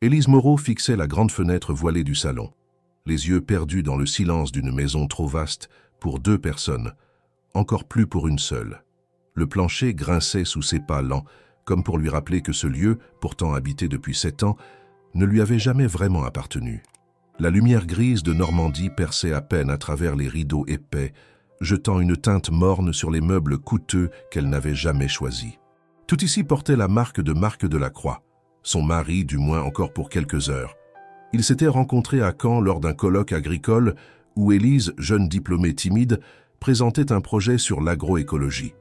Élise Moreau fixait la grande fenêtre voilée du salon, les yeux perdus dans le silence d'une maison trop vaste pour deux personnes, encore plus pour une seule. Le plancher grinçait sous ses pas lents, comme pour lui rappeler que ce lieu, pourtant habité depuis 7 ans, ne lui avait jamais vraiment appartenu. La lumière grise de Normandie perçait à peine à travers les rideaux épais, jetant une teinte morne sur les meubles coûteux qu'elle n'avait jamais choisis. Tout ici portait la marque de Marc Delacroix, son mari du moins encore pour quelques heures. Ils s'étaient rencontrés à Caen lors d'un colloque agricole où Élise, jeune diplômée timide, présentait un projet sur l'agroécologie.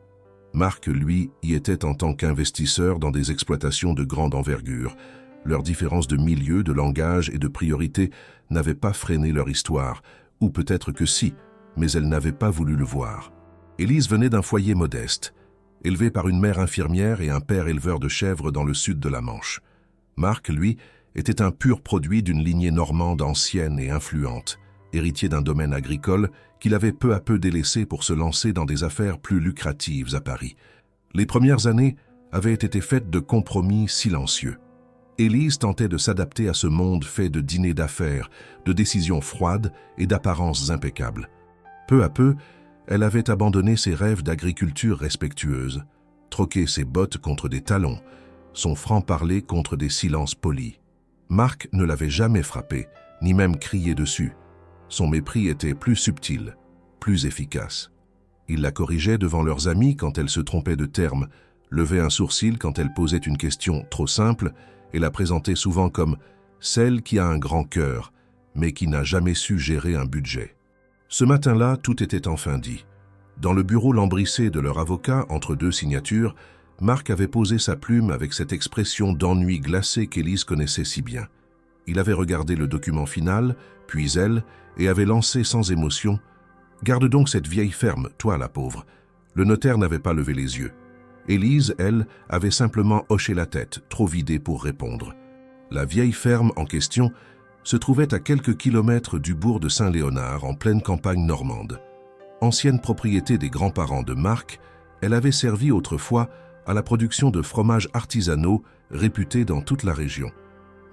Marc, lui, y était en tant qu'investisseur dans des exploitations de grande envergure. Leur différence de milieu, de langage et de priorité n'avait pas freiné leur histoire, ou peut-être que si, mais elle n'avait pas voulu le voir. Élise venait d'un foyer modeste, élevée par une mère infirmière et un père éleveur de chèvres dans le sud de la Manche. Marc, lui, était un pur produit d'une lignée normande ancienne et influente, héritier d'un domaine agricole qu'il avait peu à peu délaissé pour se lancer dans des affaires plus lucratives à Paris. Les premières années avaient été faites de compromis silencieux. Élise tentait de s'adapter à ce monde fait de dîners d'affaires, de décisions froides et d'apparences impeccables. Peu à peu, elle avait abandonné ses rêves d'agriculture respectueuse, troqué ses bottes contre des talons, son franc-parler contre des silences polis. Marc ne l'avait jamais frappé, ni même crié dessus. Son mépris était plus subtil, plus efficace. Il la corrigeait devant leurs amis quand elle se trompait de terme, levait un sourcil quand elle posait une question trop simple et la présentait souvent comme celle qui a un grand cœur, mais qui n'a jamais su gérer un budget. Ce matin-là, tout était enfin dit. Dans le bureau lambrissé de leur avocat, entre deux signatures, Marc avait posé sa plume avec cette expression d'ennui glacé qu'Élise connaissait si bien. Il avait regardé le document final, puis elle, et avait lancé sans émotion « Garde donc cette vieille ferme, toi la pauvre ». Le notaire n'avait pas levé les yeux. Élise, elle, avait simplement hoché la tête, trop vidée pour répondre. La vieille ferme en question se trouvait à quelques kilomètres du bourg de Saint-Léonard, en pleine campagne normande. Ancienne propriété des grands-parents de Marc, elle avait servi autrefois à la production de fromages artisanaux réputés dans toute la région.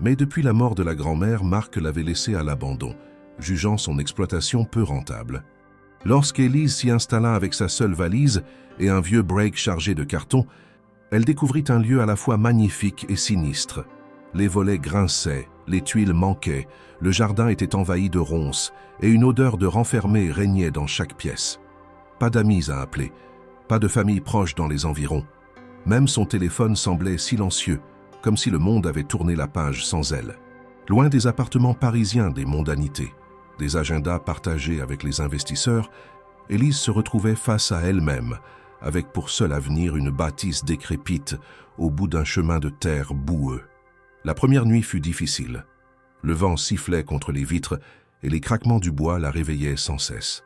Mais depuis la mort de la grand-mère, Marc l'avait laissée à l'abandon, jugeant son exploitation peu rentable. Lorsqu'Élise s'y installa avec sa seule valise et un vieux break chargé de cartons, elle découvrit un lieu à la fois magnifique et sinistre. Les volets grinçaient, les tuiles manquaient, le jardin était envahi de ronces et une odeur de renfermé régnait dans chaque pièce. Pas d'amis à appeler, pas de famille proche dans les environs. Même son téléphone semblait silencieux, comme si le monde avait tourné la page sans elle. Loin des appartements parisiens des mondanités, des agendas partagés avec les investisseurs, Élise se retrouvait face à elle-même, avec pour seul avenir une bâtisse décrépite au bout d'un chemin de terre boueux. La première nuit fut difficile. Le vent sifflait contre les vitres et les craquements du bois la réveillaient sans cesse.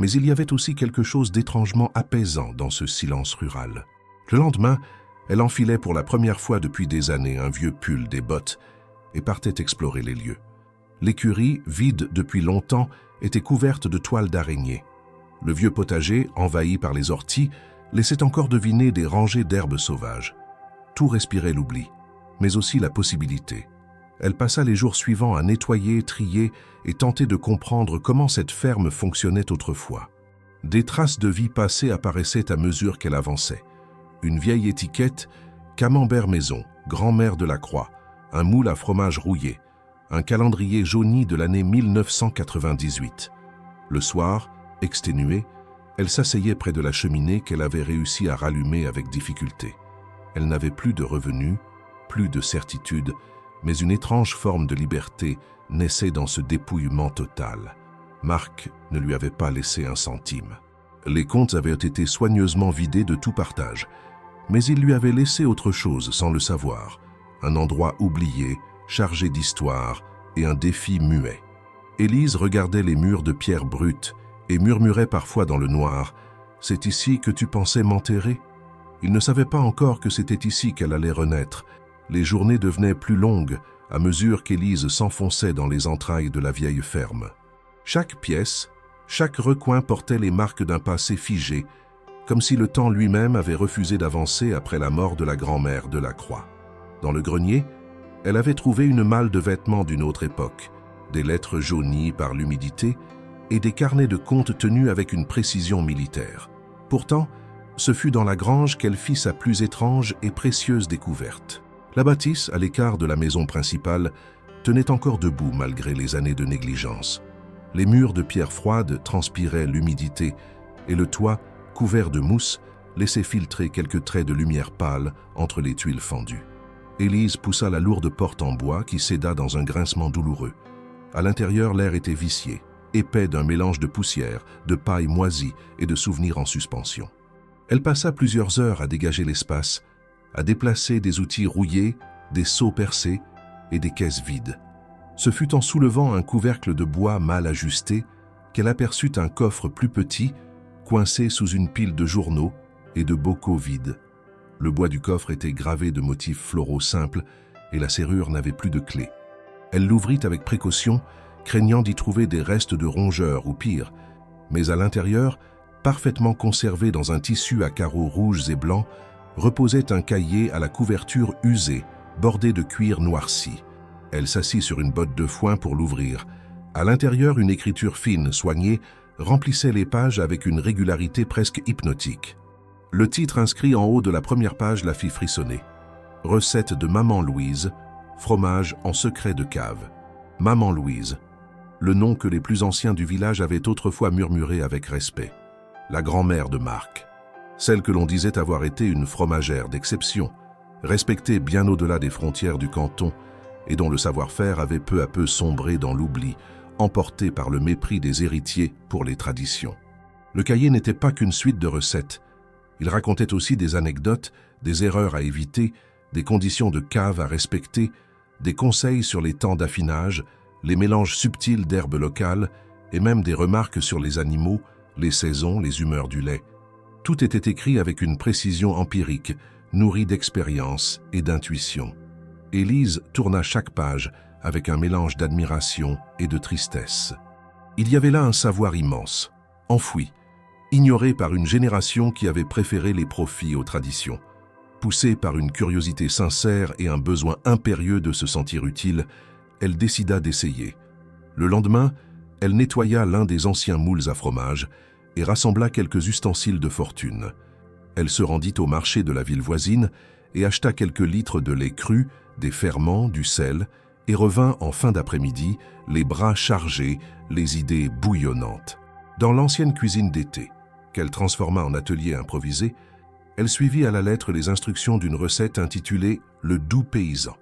Mais il y avait aussi quelque chose d'étrangement apaisant dans ce silence rural. Le lendemain, elle enfilait pour la première fois depuis des années un vieux pull, des bottes, et partait explorer les lieux. L'écurie, vide depuis longtemps, était couverte de toiles d'araignées. Le vieux potager, envahi par les orties, laissait encore deviner des rangées d'herbes sauvages. Tout respirait l'oubli, mais aussi la possibilité. Elle passa les jours suivants à nettoyer, trier et tenter de comprendre comment cette ferme fonctionnait autrefois. Des traces de vie passée apparaissaient à mesure qu'elle avançait. Une vieille étiquette, Camembert Maison, grand-mère de la Croix, un moule à fromage rouillé, un calendrier jauni de l'année 1998. Le soir, exténuée, elle s'asseyait près de la cheminée qu'elle avait réussi à rallumer avec difficulté. Elle n'avait plus de revenus, plus de certitude, mais une étrange forme de liberté naissait dans ce dépouillement total. Marc ne lui avait pas laissé un centime. Les comptes avaient été soigneusement vidés de tout partage, mais il lui avait laissé autre chose sans le savoir, un endroit oublié, chargé d'histoire et un défi muet. Élise regardait les murs de pierre brute et murmurait parfois dans le noir « C'est ici que tu pensais m'enterrer ?» Il ne savait pas encore que c'était ici qu'elle allait renaître. Les journées devenaient plus longues à mesure qu'Élise s'enfonçait dans les entrailles de la vieille ferme. Chaque pièce, chaque recoin portait les marques d'un passé figé, comme si le temps lui-même avait refusé d'avancer après la mort de la grand-mère de la Croix. Dans le grenier, Elle avait trouvé une malle de vêtements d'une autre époque, des lettres jaunies par l'humidité et des carnets de comptes tenus avec une précision militaire. Pourtant, ce fut dans la grange qu'elle fit sa plus étrange et précieuse découverte. La bâtisse, à l'écart de la maison principale, tenait encore debout malgré les années de négligence. Les murs de pierre froide transpiraient l'humidité et le toit, couvert de mousse, laissait filtrer quelques traits de lumière pâle entre les tuiles fendues. Élise poussa la lourde porte en bois qui céda dans un grincement douloureux. À l'intérieur, l'air était vicié, épais d'un mélange de poussière, de paille moisie et de souvenirs en suspension. Elle passa plusieurs heures à dégager l'espace, à déplacer des outils rouillés, des seaux percés et des caisses vides. Ce fut en soulevant un couvercle de bois mal ajusté qu'elle aperçut un coffre plus petit, coincé sous une pile de journaux et de bocaux vides. Le bois du coffre était gravé de motifs floraux simples et la serrure n'avait plus de clé. Elle l'ouvrit avec précaution, craignant d'y trouver des restes de rongeurs ou pire, mais à l'intérieur, parfaitement conservé dans un tissu à carreaux rouges et blancs, reposait un cahier à la couverture usée, bordé de cuir noirci. Elle s'assit sur une botte de foin pour l'ouvrir. À l'intérieur, une écriture fine, soignée, remplissait les pages avec une régularité presque hypnotique. Le titre inscrit en haut de la première page la fit frissonner. Recette de Maman Louise, fromage en secret de cave. Maman Louise, le nom que les plus anciens du village avaient autrefois murmuré avec respect. La grand-mère de Marc, celle que l'on disait avoir été une fromagère d'exception, respectée bien au-delà des frontières du canton et dont le savoir-faire avait peu à peu sombré dans l'oubli, emporté par le mépris des héritiers pour les traditions. Le cahier n'était pas qu'une suite de recettes. Il racontait aussi des anecdotes, des erreurs à éviter, des conditions de cave à respecter, des conseils sur les temps d'affinage, les mélanges subtils d'herbes locales et même des remarques sur les animaux, les saisons, les humeurs du lait. Tout était écrit avec une précision empirique, nourrie d'expérience et d'intuition. Élise tourna chaque page avec un mélange d'admiration et de tristesse. Il y avait là un savoir immense, enfoui, ignorée par une génération qui avait préféré les profits aux traditions. Poussée par une curiosité sincère et un besoin impérieux de se sentir utile, elle décida d'essayer. Le lendemain, elle nettoya l'un des anciens moules à fromage et rassembla quelques ustensiles de fortune. Elle se rendit au marché de la ville voisine et acheta quelques litres de lait cru, des ferments, du sel, et revint en fin d'après-midi, les bras chargés, les idées bouillonnantes. Dans l'ancienne cuisine d'été, qu'elle transforma en atelier improvisé, elle suivit à la lettre les instructions d'une recette intitulée « Le doux paysan ».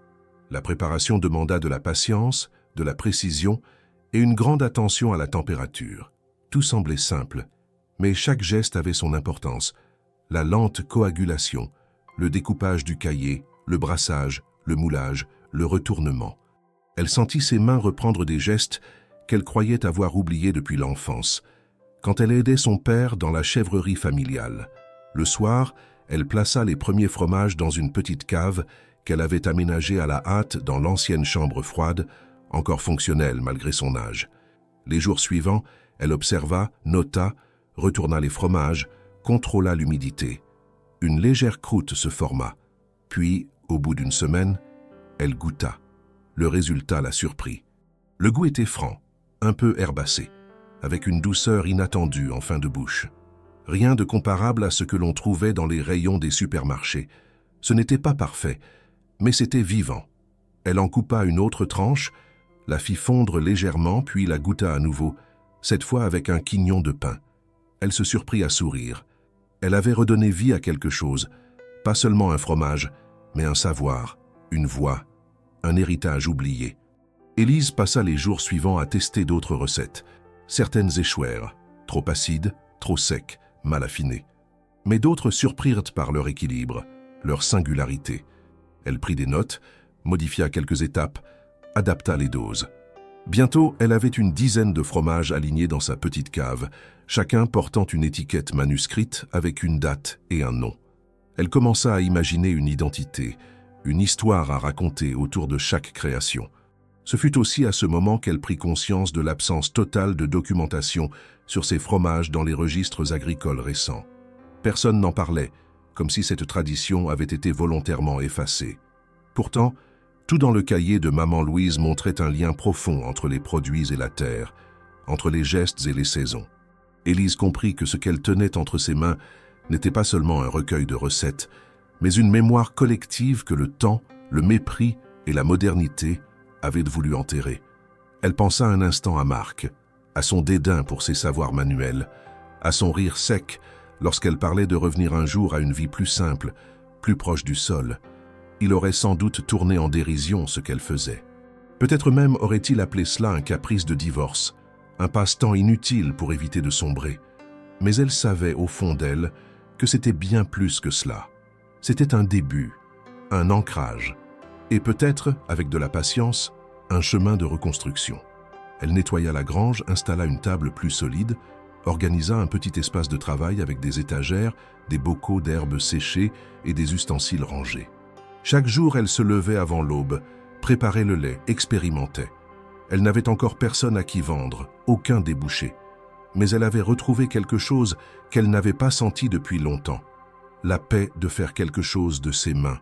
La préparation demanda de la patience, de la précision et une grande attention à la température. Tout semblait simple, mais chaque geste avait son importance. La lente coagulation, le découpage du cahier, le brassage, le moulage, le retournement. Elle sentit ses mains reprendre des gestes qu'elle croyait avoir oubliés depuis l'enfance, quand elle aidait son père dans la chèvrerie familiale. Le soir, elle plaça les premiers fromages dans une petite cave qu'elle avait aménagée à la hâte dans l'ancienne chambre froide, encore fonctionnelle malgré son âge. Les jours suivants, elle observa, nota, retourna les fromages, contrôla l'humidité. Une légère croûte se forma. Puis, au bout d'une semaine, elle goûta. Le résultat la surprit. Le goût était franc, un peu herbacé, avec une douceur inattendue en fin de bouche. Rien de comparable à ce que l'on trouvait dans les rayons des supermarchés. Ce n'était pas parfait, mais c'était vivant. Elle en coupa une autre tranche, la fit fondre légèrement, puis la goûta à nouveau, cette fois avec un quignon de pain. Elle se surprit à sourire. Elle avait redonné vie à quelque chose, pas seulement un fromage, mais un savoir, une voix, un héritage oublié. Élise passa les jours suivants à tester d'autres recettes. Certaines échouèrent, trop acides, trop secs, mal affinées. Mais d'autres surprirent par leur équilibre, leur singularité. Elle prit des notes, modifia quelques étapes, adapta les doses. Bientôt, elle avait une dizaine de fromages alignés dans sa petite cave, chacun portant une étiquette manuscrite avec une date et un nom. Elle commença à imaginer une identité, une histoire à raconter autour de chaque création. Ce fut aussi à ce moment qu'elle prit conscience de l'absence totale de documentation sur ces fromages dans les registres agricoles récents. Personne n'en parlait, comme si cette tradition avait été volontairement effacée. Pourtant, Tout dans le cahier de maman Louise montrait un lien profond entre les produits et la terre, entre les gestes et les saisons. Élise comprit que ce qu'elle tenait entre ses mains n'était pas seulement un recueil de recettes, mais une mémoire collective que le temps, le mépris et la modernité avaient voulu enterrer. Elle pensa un instant à Marc, à son dédain pour ses savoirs manuels, à son rire sec lorsqu'elle parlait de revenir un jour à une vie plus simple, plus proche du sol. Il aurait sans doute tourné en dérision ce qu'elle faisait. Peut-être même aurait-il appelé cela un caprice de divorce, un passe-temps inutile pour éviter de sombrer. Mais elle savait au fond d'elle que c'était bien plus que cela. C'était un début, un ancrage, et peut-être, avec de la patience, un chemin de reconstruction. Elle nettoya la grange, installa une table plus solide, organisa un petit espace de travail avec des étagères, des bocaux d'herbes séchées et des ustensiles rangés. Chaque jour, elle se levait avant l'aube, préparait le lait, expérimentait. Elle n'avait encore personne à qui vendre, aucun débouché. Mais elle avait retrouvé quelque chose qu'elle n'avait pas senti depuis longtemps. La paix de faire quelque chose de ses mains,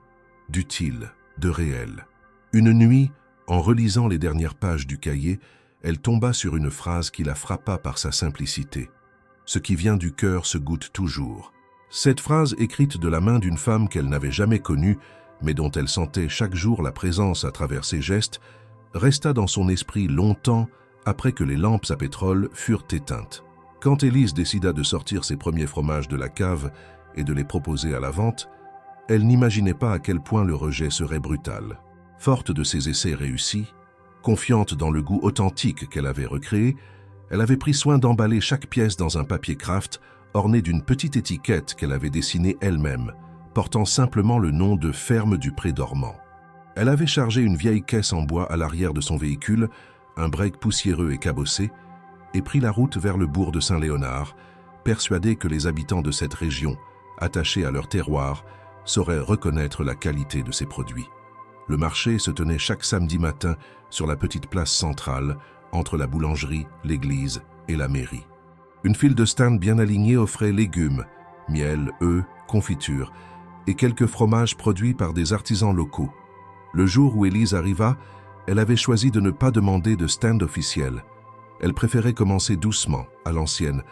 d'utile, de réel. Une nuit, en relisant les dernières pages du cahier, elle tomba sur une phrase qui la frappa par sa simplicité. « Ce qui vient du cœur se goûte toujours ». Cette phrase, écrite de la main d'une femme qu'elle n'avait jamais connue, mais dont elle sentait chaque jour la présence à travers ses gestes, resta dans son esprit longtemps après que les lampes à pétrole furent éteintes. Quand Élise décida de sortir ses premiers fromages de la cave et de les proposer à la vente, elle n'imaginait pas à quel point le rejet serait brutal. Forte de ses essais réussis, confiante dans le goût authentique qu'elle avait recréé, elle avait pris soin d'emballer chaque pièce dans un papier craft orné d'une petite étiquette qu'elle avait dessinée elle-même, portant simplement le nom de Ferme du Pré Dormant. Elle avait chargé une vieille caisse en bois à l'arrière de son véhicule, un break poussiéreux et cabossé, et pris la route vers le bourg de Saint-Léonard, persuadée que les habitants de cette région, attachés à leur terroir, sauraient reconnaître la qualité de ses produits. Le marché se tenait chaque samedi matin sur la petite place centrale, entre la boulangerie, l'église et la mairie. Une file de stands bien alignés offrait légumes, miel, œufs, confitures, et quelques fromages produits par des artisans locaux. Le jour où Élise arriva, elle avait choisi de ne pas demander de stand officiel. Elle préférait commencer doucement, à l'ancienne,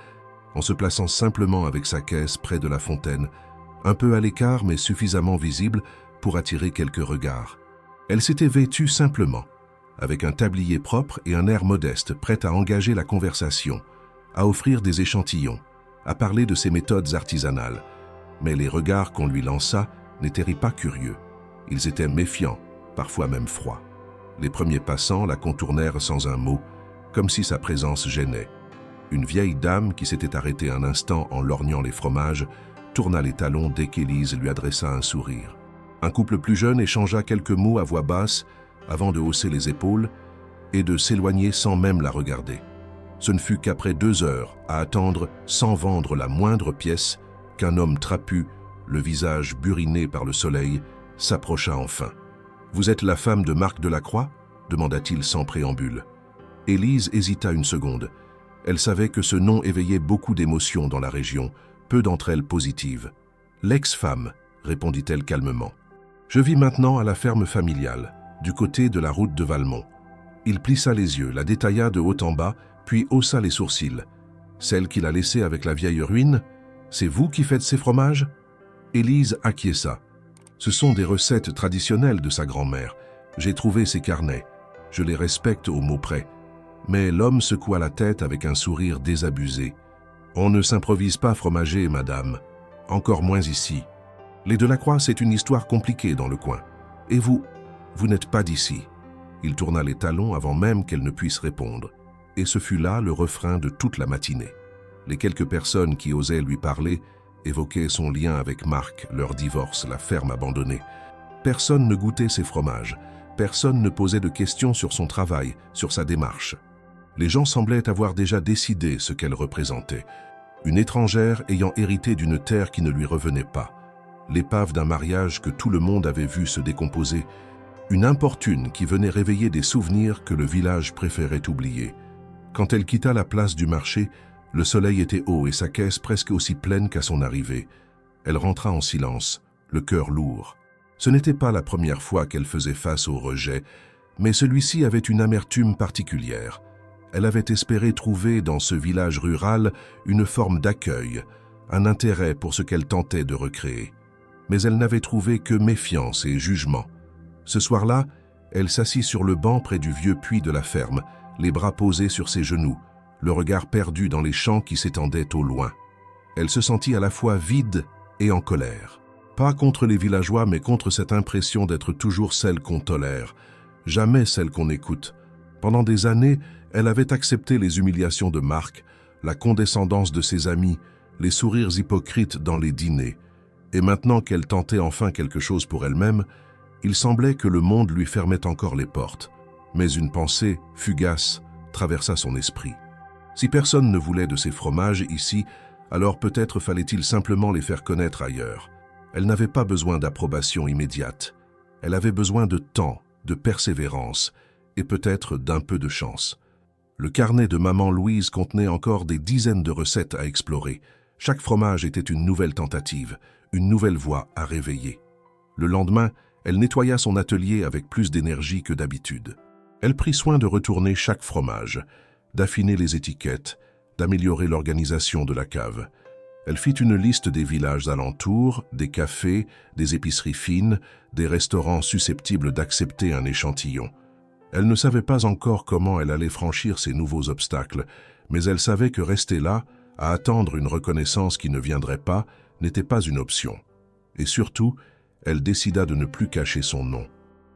en se plaçant simplement avec sa caisse près de la fontaine, un peu à l'écart mais suffisamment visible pour attirer quelques regards. Elle s'était vêtue simplement, avec un tablier propre et un air modeste, prête à engager la conversation, à offrir des échantillons, à parler de ses méthodes artisanales. Mais les regards qu'on lui lança n'étaient pas curieux. Ils étaient méfiants, parfois même froids. Les premiers passants la contournèrent sans un mot, comme si sa présence gênait. Une vieille dame qui s'était arrêtée un instant en lorgnant les fromages tourna les talons dès qu'Élise lui adressa un sourire. Un couple plus jeune échangea quelques mots à voix basse avant de hausser les épaules et de s'éloigner sans même la regarder. Ce ne fut qu'après 2 heures à attendre sans vendre la moindre pièce qu'un homme trapu, le visage buriné par le soleil, s'approcha enfin. « Vous êtes la femme de Marc Delacroix » demanda-t-il sans préambule. Élise hésita une seconde. Elle savait que ce nom éveillait beaucoup d'émotions dans la région, peu d'entre elles positives. « L'ex-femme » répondit-elle calmement. « Je vis maintenant à la ferme familiale, du côté de la route de Valmont. » Il plissa les yeux, la détailla de haut en bas, puis haussa les sourcils. « Celle qu'il a laissée avec la vieille ruine ? C'est vous qui faites ces fromages ?» Élise acquiesça. « Ce sont des recettes traditionnelles de sa grand-mère. J'ai trouvé ses carnets. Je les respecte au mot près. » Mais l'homme secoua la tête avec un sourire désabusé. « On ne s'improvise pas fromager, madame. Encore moins ici. Les Delacroix, c'est une histoire compliquée dans le coin. Et vous n'êtes pas d'ici. » Il tourna les talons avant même qu'elle ne puisse répondre. Et ce fut là le refrain de toute la matinée. Les quelques personnes qui osaient lui parler évoquaient son lien avec Marc, leur divorce, la ferme abandonnée. Personne ne goûtait ses fromages. Personne ne posait de questions sur son travail, sur sa démarche. Les gens semblaient avoir déjà décidé ce qu'elle représentait. Une étrangère ayant hérité d'une terre qui ne lui revenait pas. L'épave d'un mariage que tout le monde avait vu se décomposer. Une importune qui venait réveiller des souvenirs que le village préférait oublier. Quand elle quitta la place du marché, le soleil était haut et sa caisse presque aussi pleine qu'à son arrivée. Elle rentra en silence, le cœur lourd. Ce n'était pas la première fois qu'elle faisait face au rejet, mais celui-ci avait une amertume particulière. Elle avait espéré trouver dans ce village rural une forme d'accueil, un intérêt pour ce qu'elle tentait de recréer. Mais elle n'avait trouvé que méfiance et jugement. Ce soir-là, elle s'assit sur le banc près du vieux puits de la ferme, les bras posés sur ses genoux, le regard perdu dans les champs qui s'étendaient au loin. Elle se sentit à la fois vide et en colère. Pas contre les villageois, mais contre cette impression d'être toujours celle qu'on tolère, jamais celle qu'on écoute. Pendant des années, elle avait accepté les humiliations de Marc, la condescendance de ses amis, les sourires hypocrites dans les dîners. Et maintenant qu'elle tentait enfin quelque chose pour elle-même, il semblait que le monde lui fermait encore les portes. Mais une pensée, fugace, traversa son esprit. Si personne ne voulait de ces fromages ici, alors peut-être fallait-il simplement les faire connaître ailleurs. Elle n'avait pas besoin d'approbation immédiate. Elle avait besoin de temps, de persévérance et peut-être d'un peu de chance. Le carnet de maman Louise contenait encore des dizaines de recettes à explorer. Chaque fromage était une nouvelle tentative, une nouvelle voie à réveiller. Le lendemain, elle nettoya son atelier avec plus d'énergie que d'habitude. Elle prit soin de retourner chaque fromage, d'affiner les étiquettes, d'améliorer l'organisation de la cave. Elle fit une liste des villages alentours, des cafés, des épiceries fines, des restaurants susceptibles d'accepter un échantillon. Elle ne savait pas encore comment elle allait franchir ces nouveaux obstacles, mais elle savait que rester là, à attendre une reconnaissance qui ne viendrait pas, n'était pas une option. Et surtout, elle décida de ne plus cacher son nom.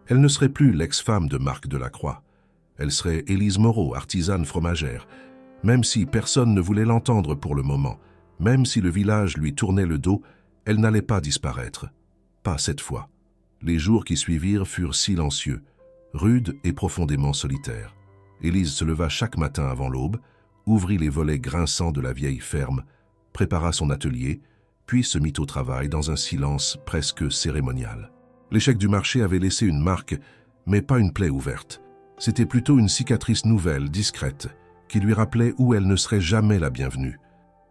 Elle ne serait plus l'ex-femme de Marc Delacroix. Elle serait Élise Moreau, artisane fromagère, même si personne ne voulait l'entendre pour le moment. Même si le village lui tournait le dos, elle n'allait pas disparaître. Pas cette fois. Les jours qui suivirent furent silencieux, rudes et profondément solitaires. Élise se leva chaque matin avant l'aube, ouvrit les volets grinçants de la vieille ferme, prépara son atelier, puis se mit au travail dans un silence presque cérémonial. L'échec du marché avait laissé une marque, mais pas une plaie ouverte. C'était plutôt une cicatrice nouvelle, discrète, qui lui rappelait où elle ne serait jamais la bienvenue.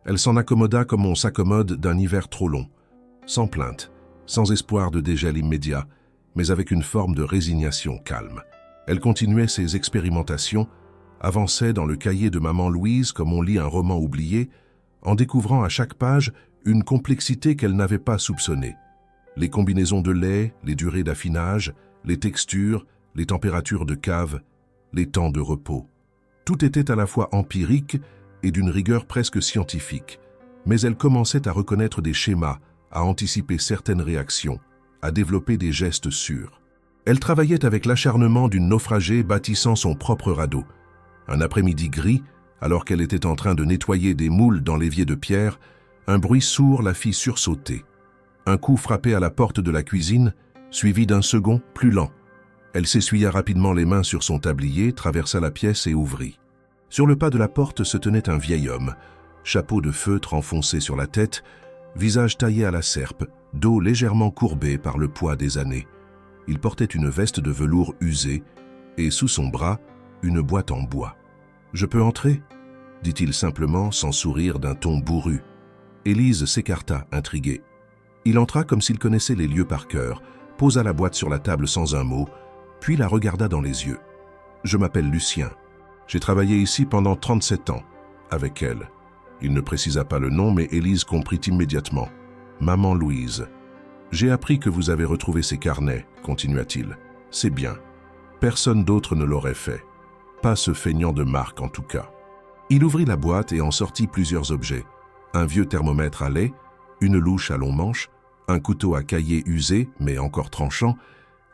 Elle s'en accommoda comme on s'accommode d'un hiver trop long, sans plainte, sans espoir de dégel immédiat, mais avec une forme de résignation calme. Elle continuait ses expérimentations, avançait dans le cahier de maman Louise comme on lit un roman oublié, en découvrant à chaque page une complexité qu'elle n'avait pas soupçonnée. Les combinaisons de lait, les durées d'affinage, les textures, les températures de cave, les temps de repos. Tout était à la fois empirique et d'une rigueur presque scientifique, mais elle commençait à reconnaître des schémas, à anticiper certaines réactions, à développer des gestes sûrs. Elle travaillait avec l'acharnement d'une naufragée bâtissant son propre radeau. Un après-midi gris, alors qu'elle était en train de nettoyer des moules dans l'évier de pierre, un bruit sourd la fit sursauter. Un coup frappé à la porte de la cuisine, suivi d'un second plus lent. Elle s'essuya rapidement les mains sur son tablier, traversa la pièce et ouvrit. Sur le pas de la porte se tenait un vieil homme, chapeau de feutre enfoncé sur la tête, visage taillé à la serpe, dos légèrement courbé par le poids des années. Il portait une veste de velours usée et sous son bras, une boîte en bois. « Je peux entrer ?» dit-il simplement, sans sourire, d'un ton bourru. Élise s'écarta, intriguée. Il entra comme s'il connaissait les lieux par cœur, posa la boîte sur la table sans un mot, puis la regarda dans les yeux. « Je m'appelle Lucien. J'ai travaillé ici pendant 37 ans, avec elle. » Il ne précisa pas le nom, mais Élise comprit immédiatement. « Maman Louise. J'ai appris que vous avez retrouvé ces carnets, continua-t-il. C'est bien. Personne d'autre ne l'aurait fait. Pas ce feignant de Marc, en tout cas. » Il ouvrit la boîte et en sortit plusieurs objets. Un vieux thermomètre à lait, une louche à long manche, un couteau à cailler usé, mais encore tranchant,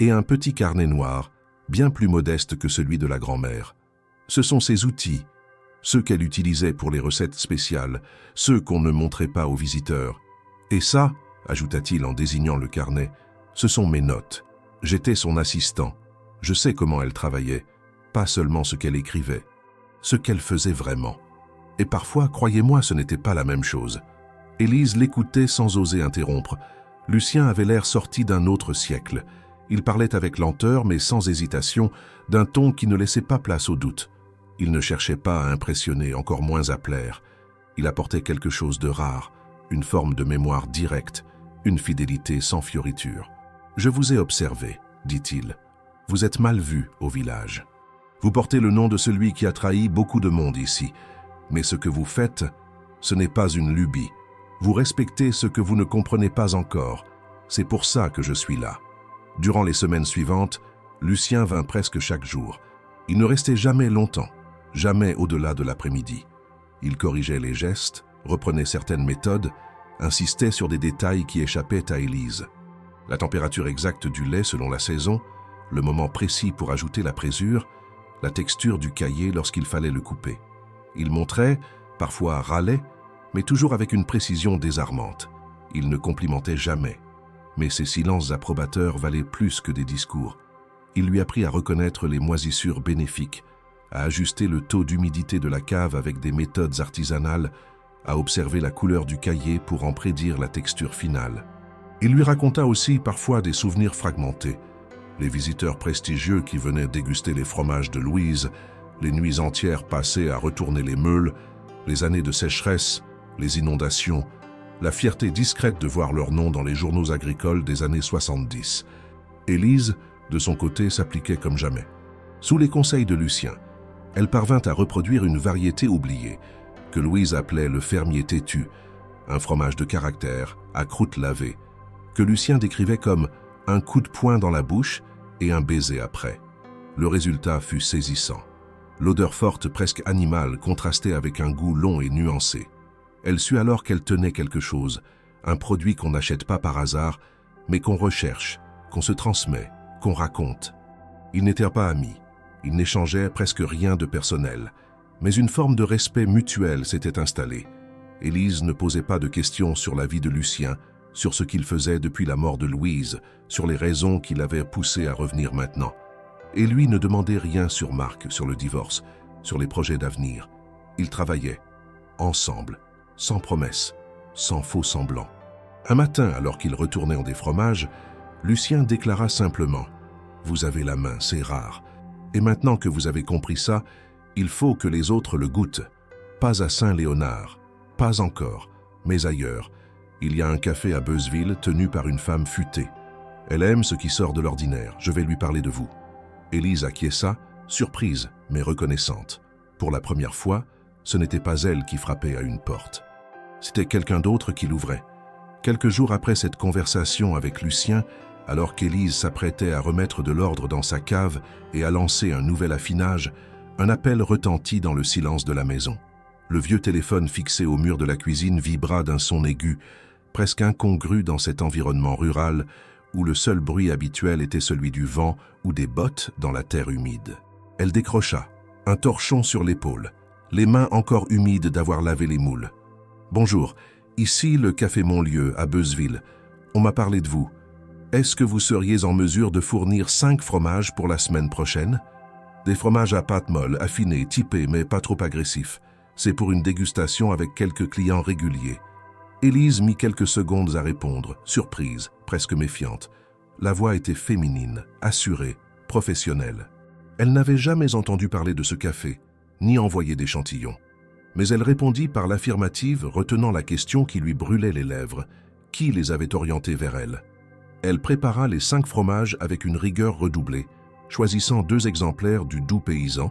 et un petit carnet noir, bien plus modeste que celui de la grand-mère. Ce sont ses outils, ceux qu'elle utilisait pour les recettes spéciales, ceux qu'on ne montrait pas aux visiteurs. Et ça, ajouta-t-il en désignant le carnet, ce sont mes notes. J'étais son assistant. Je sais comment elle travaillait, pas seulement ce qu'elle écrivait, ce qu'elle faisait vraiment. Et parfois, croyez-moi, ce n'était pas la même chose. Élise l'écoutait sans oser interrompre. Lucien avait l'air sorti d'un autre siècle. Il parlait avec lenteur, mais sans hésitation, d'un ton qui ne laissait pas place au doute. Il ne cherchait pas à impressionner, encore moins à plaire. Il apportait quelque chose de rare, une forme de mémoire directe, une fidélité sans fioriture. « Je vous ai observé, dit-il. Vous êtes mal vu au village. Vous portez le nom de celui qui a trahi beaucoup de monde ici. Mais ce que vous faites, ce n'est pas une lubie. Vous respectez ce que vous ne comprenez pas encore. C'est pour ça que je suis là. » Durant les semaines suivantes, Lucien vint presque chaque jour. Il ne restait jamais longtemps, jamais au-delà de l'après-midi. Il corrigeait les gestes, reprenait certaines méthodes, insistait sur des détails qui échappaient à Élise. La température exacte du lait selon la saison, le moment précis pour ajouter la présure, la texture du cahier lorsqu'il fallait le couper. Il montrait, parfois râlait, mais toujours avec une précision désarmante. Il ne complimentait jamais. Mais ses silences approbateurs valaient plus que des discours. Il lui apprit à reconnaître les moisissures bénéfiques, à ajuster le taux d'humidité de la cave avec des méthodes artisanales, à observer la couleur du cahier pour en prédire la texture finale. Il lui raconta aussi parfois des souvenirs fragmentés. Les visiteurs prestigieux qui venaient déguster les fromages de Louise, les nuits entières passées à retourner les meules, les années de sécheresse, les inondations, la fierté discrète de voir leur nom dans les journaux agricoles des années 70. Élise, de son côté, s'appliquait comme jamais. Sous les conseils de Lucien, elle parvint à reproduire une variété oubliée, que Louise appelait le fermier têtu, un fromage de caractère, à croûte lavée, que Lucien décrivait comme un coup de poing dans la bouche et un baiser après. Le résultat fut saisissant. L'odeur forte, presque animale, contrastait avec un goût long et nuancé. Elle sut alors qu'elle tenait quelque chose, un produit qu'on n'achète pas par hasard, mais qu'on recherche, qu'on se transmet, qu'on raconte. Ils n'étaient pas amis, ils n'échangeaient presque rien de personnel, mais une forme de respect mutuel s'était installée. Élise ne posait pas de questions sur la vie de Lucien, sur ce qu'il faisait depuis la mort de Louise, sur les raisons qui l'avaient poussé à revenir maintenant. Et lui ne demandait rien sur Marc, sur le divorce, sur les projets d'avenir. Ils travaillaient, ensemble, sans promesse, sans faux semblants. Un matin, alors qu'ils retournaient en des fromages, Lucien déclara simplement « Vous avez la main, c'est rare. Et maintenant que vous avez compris ça, il faut que les autres le goûtent. Pas à Saint-Léonard, pas encore, mais ailleurs. Il y a un café à Beuzeville tenu par une femme futée. Elle aime ce qui sort de l'ordinaire, je vais lui parler de vous. » Élise acquiesça, surprise mais reconnaissante. Pour la première fois, ce n'était pas elle qui frappait à une porte. C'était quelqu'un d'autre qui l'ouvrait. Quelques jours après cette conversation avec Lucien, alors qu'Élise s'apprêtait à remettre de l'ordre dans sa cave et à lancer un nouvel affinage, un appel retentit dans le silence de la maison. Le vieux téléphone fixé au mur de la cuisine vibra d'un son aigu, presque incongru dans cet environnement rural où le seul bruit habituel était celui du vent ou des bottes dans la terre humide. Elle décrocha, un torchon sur l'épaule, les mains encore humides d'avoir lavé les moules. « Bonjour, ici le Café Montlieu à Beuzeville. On m'a parlé de vous. Est-ce que vous seriez en mesure de fournir 5 fromages pour la semaine prochaine? Des fromages à pâte molle, affinés, typés, mais pas trop agressifs. C'est pour une dégustation avec quelques clients réguliers. » Élise mit quelques secondes à répondre, surprise, presque méfiante. La voix était féminine, assurée, professionnelle. Elle n'avait jamais entendu parler de ce café, ni envoyé d'échantillons. Mais elle répondit par l'affirmative, retenant la question qui lui brûlait les lèvres. Qui les avait orientés vers elle? Elle prépara les 5 fromages avec une rigueur redoublée, choisissant 2 exemplaires du doux paysan,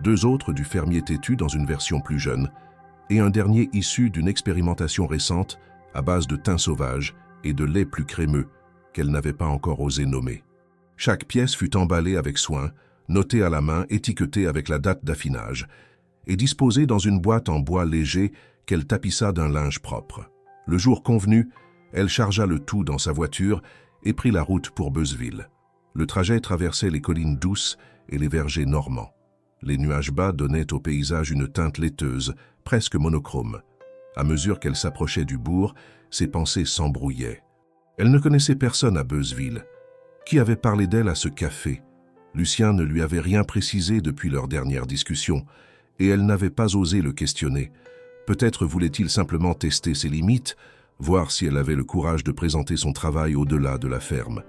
2 autres du fermier têtu dans une version plus jeune, et un dernier issu d'une expérimentation récente à base de thym sauvage et de lait plus crémeux qu'elle n'avait pas encore osé nommer. Chaque pièce fut emballée avec soin, notée à la main, étiquetée avec la date d'affinage, et disposée dans une boîte en bois léger qu'elle tapissa d'un linge propre. Le jour convenu, elle chargea le tout dans sa voiture et prit la route pour Beuzeville. Le trajet traversait les collines douces et les vergers normands. Les nuages bas donnaient au paysage une teinte laiteuse, presque monochrome. À mesure qu'elle s'approchait du bourg, ses pensées s'embrouillaient. Elle ne connaissait personne à Beuzeville. Qui avait parlé d'elle à ce café? Lucien ne lui avait rien précisé depuis leur dernière discussion, et elle n'avait pas osé le questionner. Peut-être voulait-il simplement tester ses limites, voir si elle avait le courage de présenter son travail au-delà de la ferme.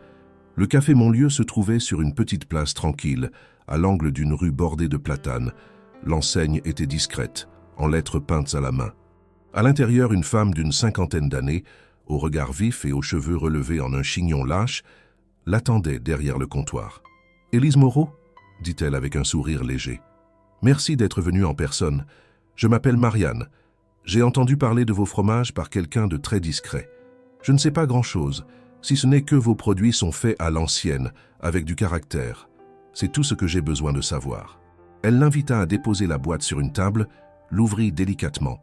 Le Café Montlieu se trouvait sur une petite place tranquille, à l'angle d'une rue bordée de platanes. L'enseigne était discrète, en lettres peintes à la main. À l'intérieur, une femme d'une 50aine d'années, au regard vif et aux cheveux relevés en un chignon lâche, l'attendait derrière le comptoir. « Élise Moreau ?» dit-elle avec un sourire léger. « Merci d'être venue en personne. Je m'appelle Marianne. J'ai entendu parler de vos fromages par quelqu'un de très discret. Je ne sais pas grand-chose, si ce n'est que vos produits sont faits à l'ancienne, avec du caractère. C'est tout ce que j'ai besoin de savoir. » Elle l'invita à déposer la boîte sur une table, l'ouvrit délicatement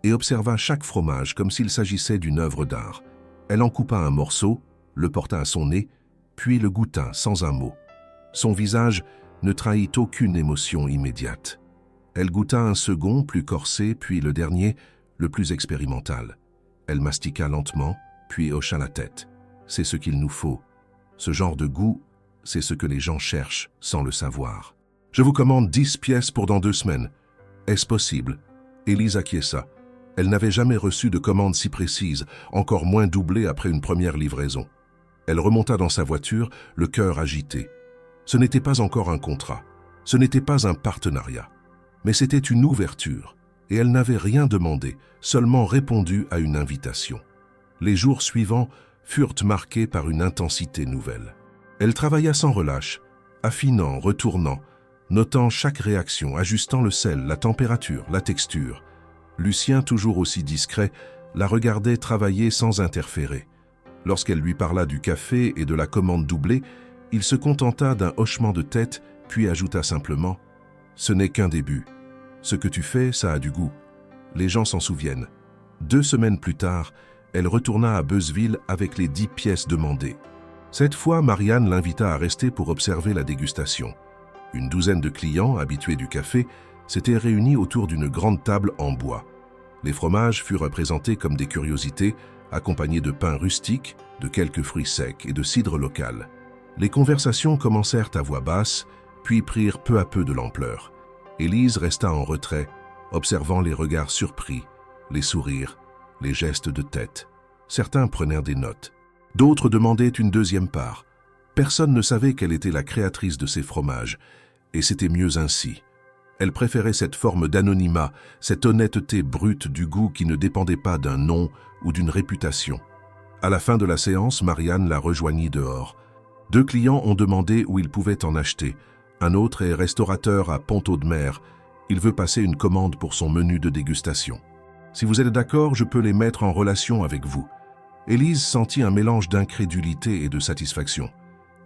et observa chaque fromage comme s'il s'agissait d'une œuvre d'art. Elle en coupa un morceau, le porta à son nez, puis le goûta sans un mot. Son visage ne trahit aucune émotion immédiate. Elle goûta un second, plus corsé, puis le dernier, le plus expérimental. Elle mastiqua lentement, puis hocha la tête. C'est ce qu'il nous faut. Ce genre de goût, c'est ce que les gens cherchent sans le savoir. « Je vous commande 10 pièces pour dans 2 semaines. Est-ce possible ?» Élise acquiesça. Elle n'avait jamais reçu de commande si précise, encore moins doublée après une première livraison. Elle remonta dans sa voiture, le cœur agité. Ce n'était pas encore un contrat, ce n'était pas un partenariat, mais c'était une ouverture, et elle n'avait rien demandé, seulement répondu à une invitation. Les jours suivants furent marqués par une intensité nouvelle. Elle travailla sans relâche, affinant, retournant, notant chaque réaction, ajustant le sel, la température, la texture. Lucien, toujours aussi discret, la regardait travailler sans interférer. Lorsqu'elle lui parla du café et de la commande doublée, il se contenta d'un hochement de tête, puis ajouta simplement « Ce n'est qu'un début. Ce que tu fais, ça a du goût. Les gens s'en souviennent. » 2 semaines plus tard, elle retourna à Beuzeville avec les 10 pièces demandées. Cette fois, Marianne l'invita à rester pour observer la dégustation. Une douzaine de clients, habitués du café, s'étaient réunis autour d'une grande table en bois. Les fromages furent présentés comme des curiosités, accompagnés de pain rustique, de quelques fruits secs et de cidre local. Les conversations commencèrent à voix basse, puis prirent peu à peu de l'ampleur. Élise resta en retrait, observant les regards surpris, les sourires, les gestes de tête. Certains prenaient des notes. D'autres demandaient une deuxième part. Personne ne savait qu'elle était la créatrice de ces fromages, et c'était mieux ainsi. Elle préférait cette forme d'anonymat, cette honnêteté brute du goût qui ne dépendait pas d'un nom ou d'une réputation. À la fin de la séance, Marianne la rejoignit dehors. 2 clients ont demandé où ils pouvaient en acheter. Un autre est restaurateur à Pont-Audemer. Il veut passer une commande pour son menu de dégustation. Si vous êtes d'accord, je peux les mettre en relation avec vous. Élise sentit un mélange d'incrédulité et de satisfaction.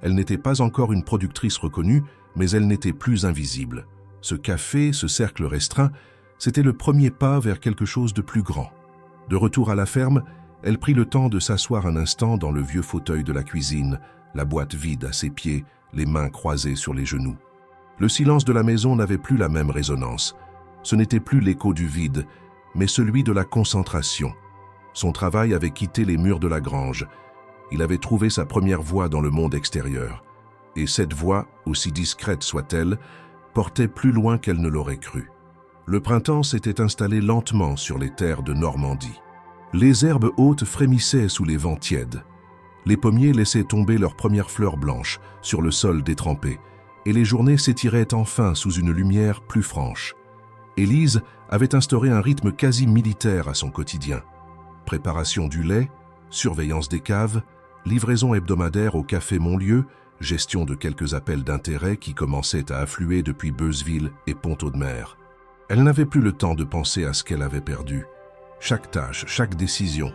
Elle n'était pas encore une productrice reconnue, mais elle n'était plus invisible. Ce café, ce cercle restreint, c'était le premier pas vers quelque chose de plus grand. De retour à la ferme, elle prit le temps de s'asseoir un instant dans le vieux fauteuil de la cuisine, la boîte vide à ses pieds, les mains croisées sur les genoux. Le silence de la maison n'avait plus la même résonance. Ce n'était plus l'écho du vide, mais celui de la concentration. Son travail avait quitté les murs de la grange. Il avait trouvé sa première voie dans le monde extérieur. Et cette voie, aussi discrète soit-elle, portait plus loin qu'elle ne l'aurait cru. Le printemps s'était installé lentement sur les terres de Normandie. Les herbes hautes frémissaient sous les vents tièdes. Les pommiers laissaient tomber leurs premières fleurs blanches sur le sol détrempé, et les journées s'étiraient enfin sous une lumière plus franche. Élise avait instauré un rythme quasi militaire à son quotidien. Préparation du lait, surveillance des caves, livraison hebdomadaire au café Montlieu, gestion de quelques appels d'intérêt qui commençaient à affluer depuis Beuzeville et Pont-Audemer. Elle n'avait plus le temps de penser à ce qu'elle avait perdu. Chaque tâche, chaque décision,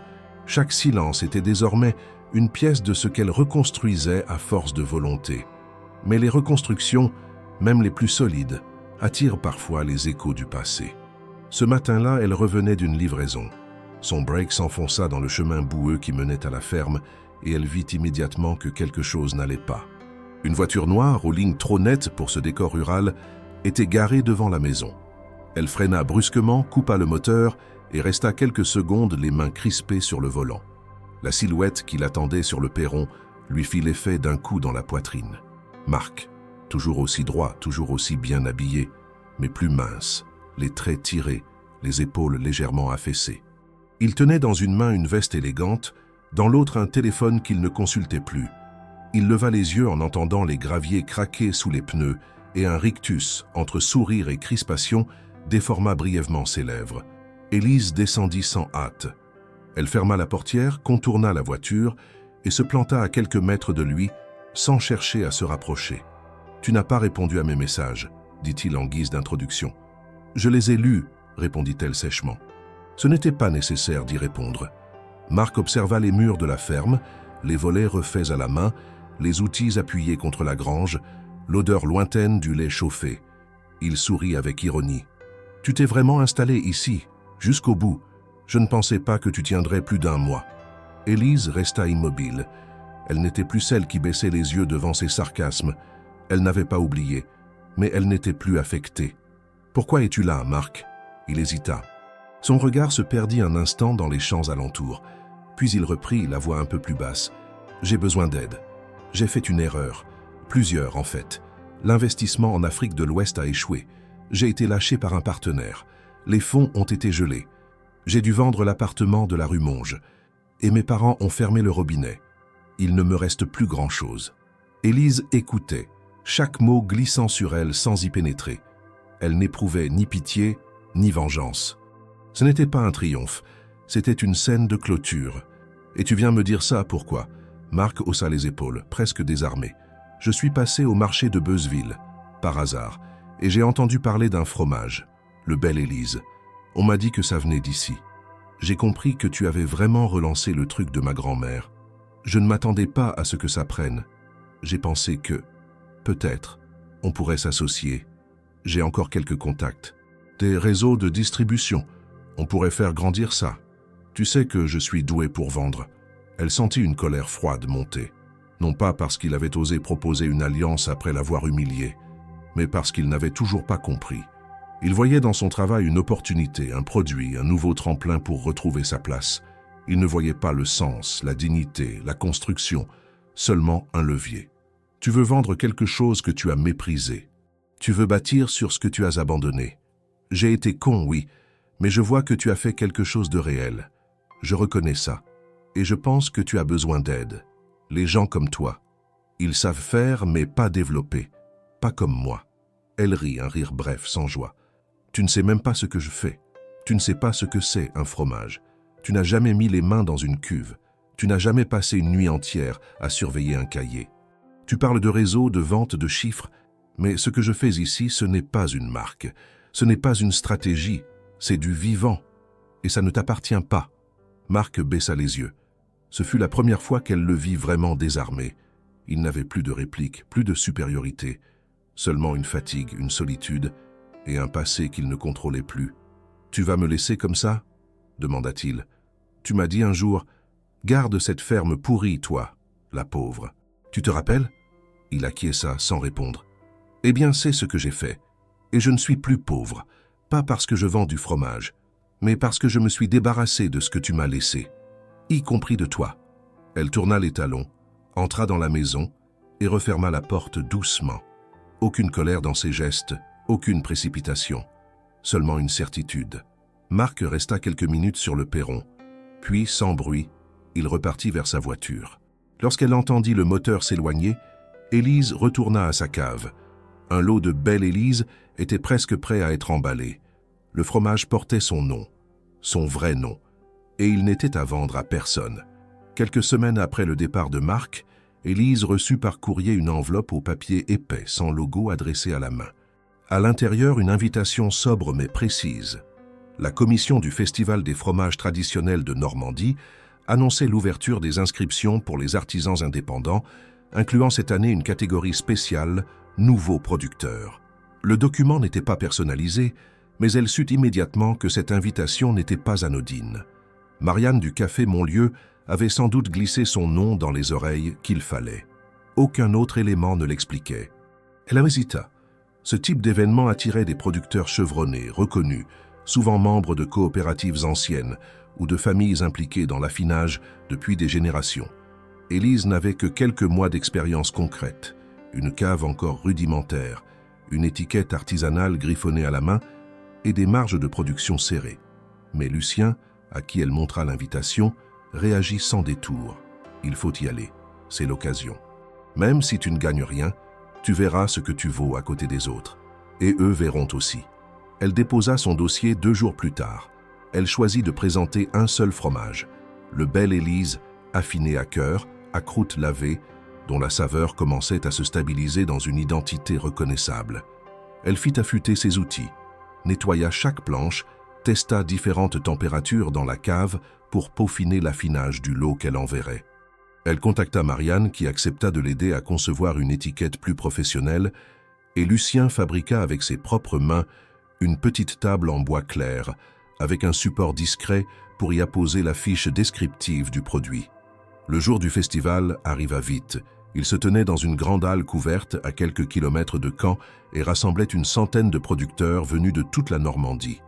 chaque silence était désormais une pièce de ce qu'elle reconstruisait à force de volonté. Mais les reconstructions, même les plus solides, attirent parfois les échos du passé. Ce matin-là, elle revenait d'une livraison. Son break s'enfonça dans le chemin boueux qui menait à la ferme et elle vit immédiatement que quelque chose n'allait pas. Une voiture noire, aux lignes trop nettes pour ce décor rural, était garée devant la maison. Elle freina brusquement, coupa le moteur et resta quelques secondes les mains crispées sur le volant. La silhouette qui l'attendait sur le perron lui fit l'effet d'un coup dans la poitrine. Marc, toujours aussi droit, toujours aussi bien habillé, mais plus mince, les traits tirés, les épaules légèrement affaissées. Il tenait dans une main une veste élégante, dans l'autre un téléphone qu'il ne consultait plus. Il leva les yeux en entendant les graviers craquer sous les pneus et un rictus, entre sourire et crispation, déforma brièvement ses lèvres. Élise descendit sans hâte. Elle ferma la portière, contourna la voiture et se planta à quelques mètres de lui, sans chercher à se rapprocher. « Tu n'as pas répondu à mes messages, dit-il en guise d'introduction. « Je les ai lus, répondit-elle sèchement. Ce n'était pas nécessaire d'y répondre. Marc observa les murs de la ferme, les volets refaits à la main, les outils appuyés contre la grange, l'odeur lointaine du lait chauffé. Il sourit avec ironie. « Tu t'es vraiment installé ici, jusqu'au bout. Je ne pensais pas que tu tiendrais plus d'1 mois. » Élise resta immobile. Elle n'était plus celle qui baissait les yeux devant ses sarcasmes. Elle n'avait pas oublié, mais elle n'était plus affectée. « Pourquoi es-tu là, Marc ?» Il hésita. Son regard se perdit un instant dans les champs alentours. Puis il reprit, la voix un peu plus basse. « J'ai besoin d'aide. J'ai fait une erreur. Plusieurs, en fait. L'investissement en Afrique de l'Ouest a échoué. J'ai été lâché par un partenaire. Les fonds ont été gelés. J'ai dû vendre l'appartement de la rue Monge. Et mes parents ont fermé le robinet. Il ne me reste plus grand-chose. » Élise écoutait, chaque mot glissant sur elle sans y pénétrer. Elle n'éprouvait ni pitié, ni vengeance. Ce n'était pas un triomphe, c'était une scène de clôture. « Et tu viens me dire ça, pourquoi ?» Marc haussa les épaules, presque désarmé. « Je suis passé au marché de Beuzeville, par hasard, et j'ai entendu parler d'un fromage, le Belle Élise. On m'a dit que ça venait d'ici. J'ai compris que tu avais vraiment relancé le truc de ma grand-mère. Je ne m'attendais pas à ce que ça prenne. J'ai pensé que, peut-être, on pourrait s'associer. J'ai encore quelques contacts. Des réseaux de distribution. On pourrait faire grandir ça. Tu sais que je suis doué pour vendre. » Elle sentit une colère froide monter. Non pas parce qu'il avait osé proposer une alliance après l'avoir humilié, mais parce qu'il n'avait toujours pas compris. Il voyait dans son travail une opportunité, un produit, un nouveau tremplin pour retrouver sa place. Il ne voyait pas le sens, la dignité, la construction, seulement un levier. Tu veux vendre quelque chose que tu as méprisé. Tu veux bâtir sur ce que tu as abandonné. J'ai été con, oui, mais je vois que tu as fait quelque chose de réel. Je reconnais ça. Et je pense que tu as besoin d'aide. Les gens comme toi. Ils savent faire, mais pas développer. Pas comme moi. Elle rit, un rire bref, sans joie. Tu ne sais même pas ce que je fais. Tu ne sais pas ce que c'est, un fromage. Tu n'as jamais mis les mains dans une cuve. Tu n'as jamais passé une nuit entière à surveiller un cahier. Tu parles de réseau, de vente, de chiffres, mais ce que je fais ici, ce n'est pas une marque. Ce n'est pas une stratégie. C'est du vivant. Et ça ne t'appartient pas. Marc baissa les yeux. Ce fut la première fois qu'elle le vit vraiment désarmé. Il n'avait plus de réplique, plus de supériorité. Seulement une fatigue, une solitude et un passé qu'il ne contrôlait plus. « Tu vas me laisser comme ça ?» demanda-t-il. « Tu m'as dit un jour, garde cette ferme pourrie, toi, la pauvre. Tu te rappelles ?» Il acquiesça sans répondre. « Eh bien, c'est ce que j'ai fait. Et je ne suis plus pauvre, pas parce que je vends du fromage, mais parce que je me suis débarrassé de ce que tu m'as laissé, y compris de toi. » Elle tourna les talons, entra dans la maison et referma la porte doucement. Aucune colère dans ses gestes, aucune précipitation, seulement une certitude. Marc resta quelques minutes sur le perron, puis, sans bruit, il repartit vers sa voiture. Lorsqu'elle entendit le moteur s'éloigner, Élise retourna à sa cave. Un lot de Belle Élise était presque prêt à être emballé. Le fromage portait son nom, son vrai nom, et il n'était à vendre à personne. Quelques semaines après le départ de Marc, Élise reçut par courrier une enveloppe au papier épais, sans logo, adressée à la main. À l'intérieur, une invitation sobre mais précise. La commission du Festival des fromages traditionnels de Normandie annonçait l'ouverture des inscriptions pour les artisans indépendants, incluant cette année une catégorie spéciale « Nouveaux producteurs ». Le document n'était pas personnalisé, mais elle sut immédiatement que cette invitation n'était pas anodine. Marianne du Café Montlieu avait sans doute glissé son nom dans les oreilles qu'il fallait. Aucun autre élément ne l'expliquait. Elle hésita. Ce type d'événement attirait des producteurs chevronnés, reconnus, souvent membres de coopératives anciennes ou de familles impliquées dans l'affinage depuis des générations. Élise n'avait que quelques mois d'expérience concrète, une cave encore rudimentaire, une étiquette artisanale griffonnée à la main et des marges de production serrées. Mais Lucien, à qui elle montra l'invitation, réagit sans détour. Il faut y aller, c'est l'occasion. Même si tu ne gagnes rien, tu verras ce que tu vaux à côté des autres. Et eux verront aussi. Elle déposa son dossier 2 jours plus tard. Elle choisit de présenter un seul fromage, le Belle Élise, affiné à cœur, à croûte lavée, dont la saveur commençait à se stabiliser dans une identité reconnaissable. Elle fit affûter ses outils, nettoya chaque planche, testa différentes températures dans la cave pour peaufiner l'affinage du lot qu'elle enverrait. Elle contacta Marianne qui accepta de l'aider à concevoir une étiquette plus professionnelle et Lucien fabriqua avec ses propres mains une petite table en bois clair avec un support discret pour y apposer la fiche descriptive du produit. Le jour du festival arriva vite. Il se tenait dans une grande halle couverte à quelques kilomètres de Caen et rassemblait une centaine de producteurs venus de toute la Normandie.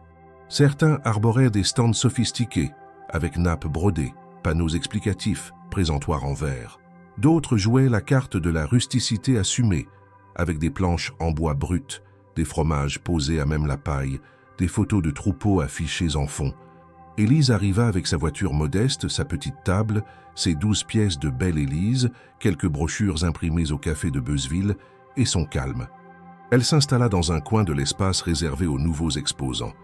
Certains arboraient des stands sophistiqués, avec nappes brodées, panneaux explicatifs, présentoirs en verre. D'autres jouaient la carte de la rusticité assumée, avec des planches en bois brut, des fromages posés à même la paille, des photos de troupeaux affichés en fond. Élise arriva avec sa voiture modeste, sa petite table, ses 12 pièces de Belle Élise, quelques brochures imprimées au café de Beuzeville et son calme. Elle s'installa dans un coin de l'espace réservé aux nouveaux exposants.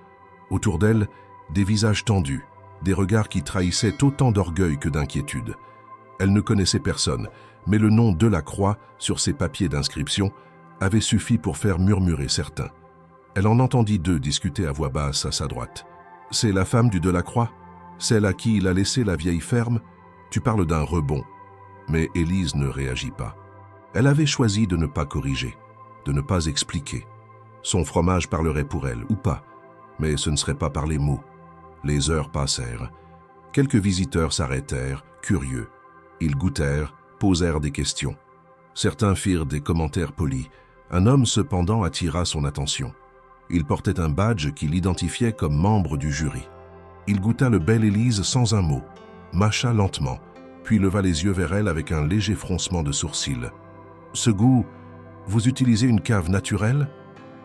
Autour d'elle, des visages tendus, des regards qui trahissaient autant d'orgueil que d'inquiétude. Elle ne connaissait personne, mais le nom Delacroix sur ses papiers d'inscription avait suffi pour faire murmurer certains. Elle en entendit deux discuter à voix basse à sa droite. « C'est la femme du Delacroix, celle à qui il a laissé la vieille ferme. Tu parles d'un rebond. » Mais Élise ne réagit pas. Elle avait choisi de ne pas corriger, de ne pas expliquer. Son fromage parlerait pour elle, ou pas, mais ce ne serait pas par les mots. Les heures passèrent. Quelques visiteurs s'arrêtèrent, curieux. Ils goûtèrent, posèrent des questions. Certains firent des commentaires polis. Un homme cependant attira son attention. Il portait un badge qui l'identifiait comme membre du jury. Il goûta le Belle Élise sans un mot, mâcha lentement, puis leva les yeux vers elle avec un léger froncement de sourcils. « Ce goût, vous utilisez une cave naturelle ?»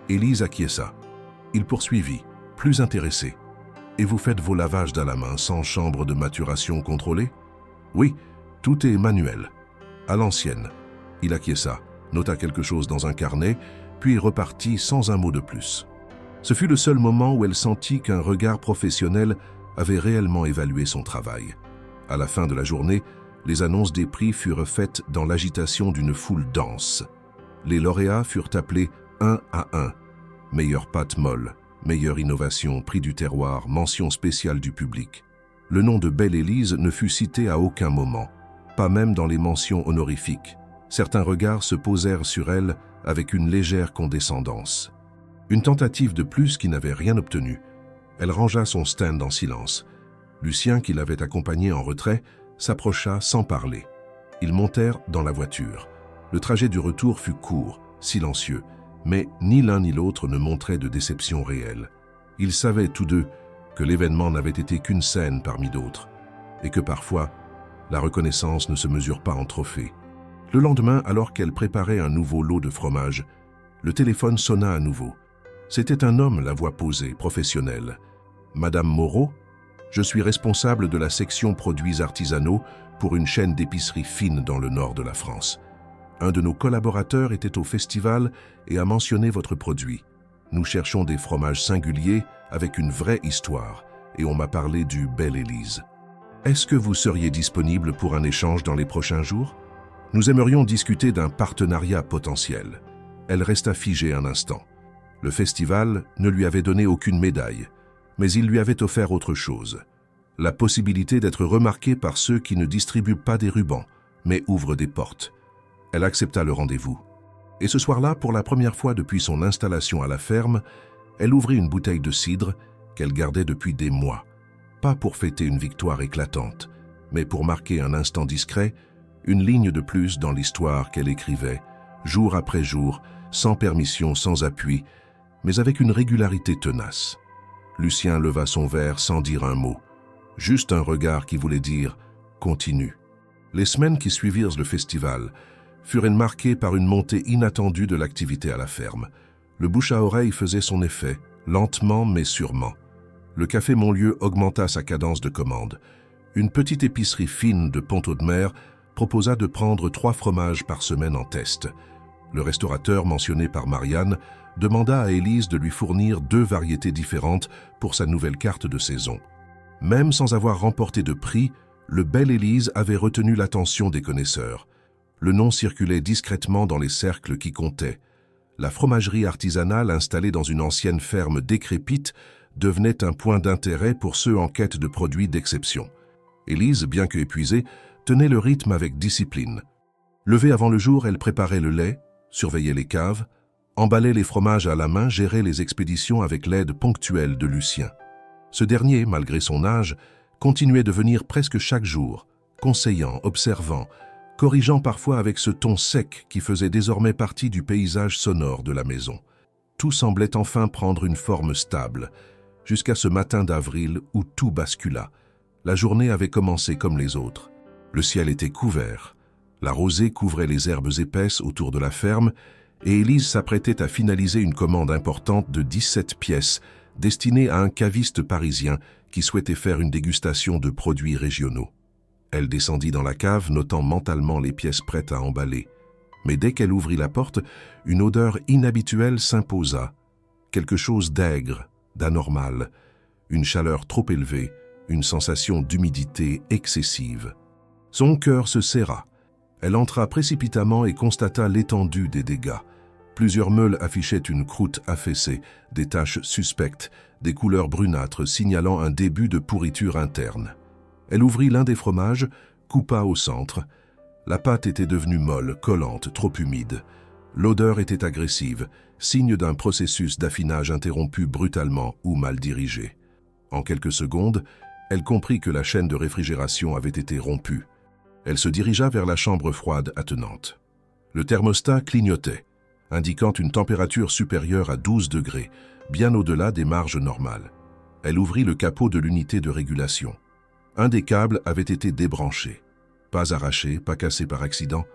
Élise acquiesça. Il poursuivit, plus intéressé. « Et vous faites vos lavages à la main sans chambre de maturation contrôlée ?»« Oui, tout est manuel. » À l'ancienne. Il acquiesça, nota quelque chose dans un carnet, puis repartit sans un mot de plus. Ce fut le seul moment où elle sentit qu'un regard professionnel avait réellement évalué son travail. À la fin de la journée, les annonces des prix furent faites dans l'agitation d'une foule dense. Les lauréats furent appelés un à un. Meilleure pâte molle, meilleure innovation, prix du terroir, mention spéciale du public. Le nom de Belle Élise ne fut cité à aucun moment, pas même dans les mentions honorifiques. Certains regards se posèrent sur elle avec une légère condescendance. Une tentative de plus qui n'avait rien obtenu. Elle rangea son stand en silence. Lucien, qui l'avait accompagnée en retrait, s'approcha sans parler. Ils montèrent dans la voiture. Le trajet du retour fut court, silencieux, mais ni l'un ni l'autre ne montrait de déception réelle. Ils savaient tous deux que l'événement n'avait été qu'une scène parmi d'autres, et que parfois, la reconnaissance ne se mesure pas en trophées. Le lendemain, alors qu'elle préparait un nouveau lot de fromage, le téléphone sonna à nouveau. C'était un homme, la voix posée, professionnelle. « Madame Moreau, je suis responsable de la section produits artisanaux pour une chaîne d'épicerie fine dans le nord de la France. Un de nos collaborateurs était au festival et a mentionné votre produit. Nous cherchons des fromages singuliers avec une vraie histoire et on m'a parlé du Belle Élise. Est-ce que vous seriez disponible pour un échange dans les prochains jours ? Nous aimerions discuter d'un partenariat potentiel. » Elle resta figée un instant. Le festival ne lui avait donné aucune médaille, mais il lui avait offert autre chose. La possibilité d'être remarquée par ceux qui ne distribuent pas des rubans, mais ouvrent des portes. Elle accepta le rendez-vous. Et ce soir-là, pour la première fois depuis son installation à la ferme, elle ouvrit une bouteille de cidre qu'elle gardait depuis des mois. Pas pour fêter une victoire éclatante, mais pour marquer un instant discret, une ligne de plus dans l'histoire qu'elle écrivait, jour après jour, sans permission, sans appui, mais avec une régularité tenace. Lucien leva son verre sans dire un mot, juste un regard qui voulait dire « continue ». Les semaines qui suivirent le festival furent marquées par une montée inattendue de l'activité à la ferme. Le bouche à oreille faisait son effet, lentement mais sûrement. Le café Montlieu augmenta sa cadence de commande. Une petite épicerie fine de Pont-Audemer proposa de prendre 3 fromages par semaine en test. Le restaurateur mentionné par Marianne demanda à Élise de lui fournir 2 variétés différentes pour sa nouvelle carte de saison. Même sans avoir remporté de prix, le Belle Élise avait retenu l'attention des connaisseurs. Le nom circulait discrètement dans les cercles qui comptaient. La fromagerie artisanale installée dans une ancienne ferme décrépite devenait un point d'intérêt pour ceux en quête de produits d'exception. Élise, bien que épuisée, tenait le rythme avec discipline. Levée avant le jour, elle préparait le lait, surveillait les caves, emballait les fromages à la main, gérait les expéditions avec l'aide ponctuelle de Lucien. Ce dernier, malgré son âge, continuait de venir presque chaque jour, conseillant, observant, corrigeant parfois avec ce ton sec qui faisait désormais partie du paysage sonore de la maison. Tout semblait enfin prendre une forme stable, jusqu'à ce matin d'avril où tout bascula. La journée avait commencé comme les autres. Le ciel était couvert, la rosée couvrait les herbes épaisses autour de la ferme et Élise s'apprêtait à finaliser une commande importante de 17 pièces destinée à un caviste parisien qui souhaitait faire une dégustation de produits régionaux. Elle descendit dans la cave, notant mentalement les pièces prêtes à emballer. Mais dès qu'elle ouvrit la porte, une odeur inhabituelle s'imposa. Quelque chose d'aigre, d'anormal, une chaleur trop élevée, une sensation d'humidité excessive. Son cœur se serra. Elle entra précipitamment et constata l'étendue des dégâts. Plusieurs meules affichaient une croûte affaissée, des taches suspectes, des couleurs brunâtres signalant un début de pourriture interne. Elle ouvrit l'un des fromages, coupa au centre. La pâte était devenue molle, collante, trop humide. L'odeur était agressive, signe d'un processus d'affinage interrompu brutalement ou mal dirigé. En quelques secondes, elle comprit que la chaîne de réfrigération avait été rompue. Elle se dirigea vers la chambre froide attenante. Le thermostat clignotait, indiquant une température supérieure à 12 degrés, bien au-delà des marges normales. Elle ouvrit le capot de l'unité de régulation. Un des câbles avait été débranché. Pas arraché, pas cassé par accident,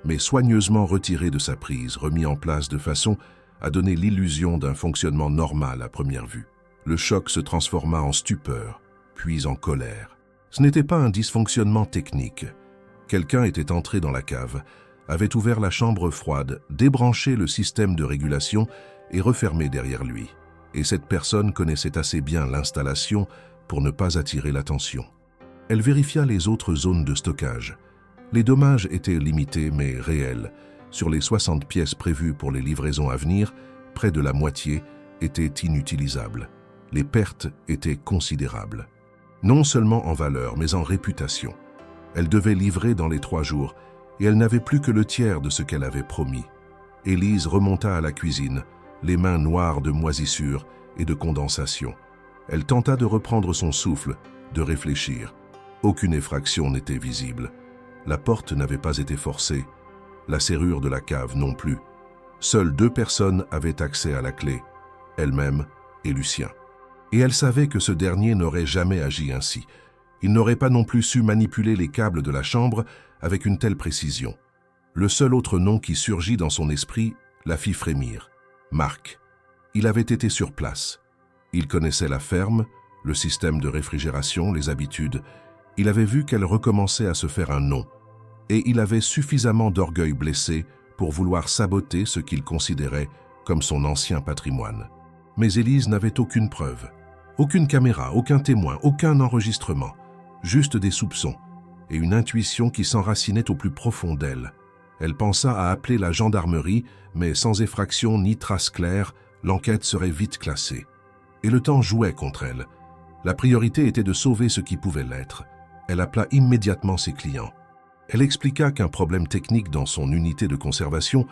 mais soigneusement retiré de sa prise, remis en place de façon à donner l'illusion d'un fonctionnement normal à première vue. Le choc se transforma en stupeur, puis en colère. Ce n'était pas un dysfonctionnement technique. Quelqu'un était entré dans la cave, avait ouvert la chambre froide, débranché le système de régulation et refermé derrière lui. Et cette personne connaissait assez bien l'installation pour ne pas attirer l'attention. Elle vérifia les autres zones de stockage. Les dommages étaient limités mais réels. Sur les 60 pièces prévues pour les livraisons à venir, près de la moitié étaient inutilisables. Les pertes étaient considérables. Non seulement en valeur, mais en réputation. Elle devait livrer dans les 3 jours, et elle n'avait plus que le tiers de ce qu'elle avait promis. Élise remonta à la cuisine, les mains noires de moisissure et de condensation. Elle tenta de reprendre son souffle, de réfléchir. Aucune effraction n'était visible. La porte n'avait pas été forcée, la serrure de la cave non plus. Seules 2 personnes avaient accès à la clé, elle-même et Lucien. Et elle savait que ce dernier n'aurait jamais agi ainsi. Il n'aurait pas non plus su manipuler les câbles de la chambre avec une telle précision. Le seul autre nom qui surgit dans son esprit la fit frémir. Marc. Il avait été sur place. Il connaissait la ferme, le système de réfrigération, les habitudes. Il avait vu qu'elle recommençait à se faire un nom. Et il avait suffisamment d'orgueil blessé pour vouloir saboter ce qu'il considérait comme son ancien patrimoine. Mais Élise n'avait aucune preuve. Aucune caméra, aucun témoin, aucun enregistrement. Juste des soupçons et une intuition qui s'enracinait au plus profond d'elle. Elle pensa à appeler la gendarmerie, mais sans effraction ni trace claire, l'enquête serait vite classée. Et le temps jouait contre elle. La priorité était de sauver ce qui pouvait l'être. Elle appela immédiatement ses clients. Elle expliqua qu'un problème technique dans son unité de conservation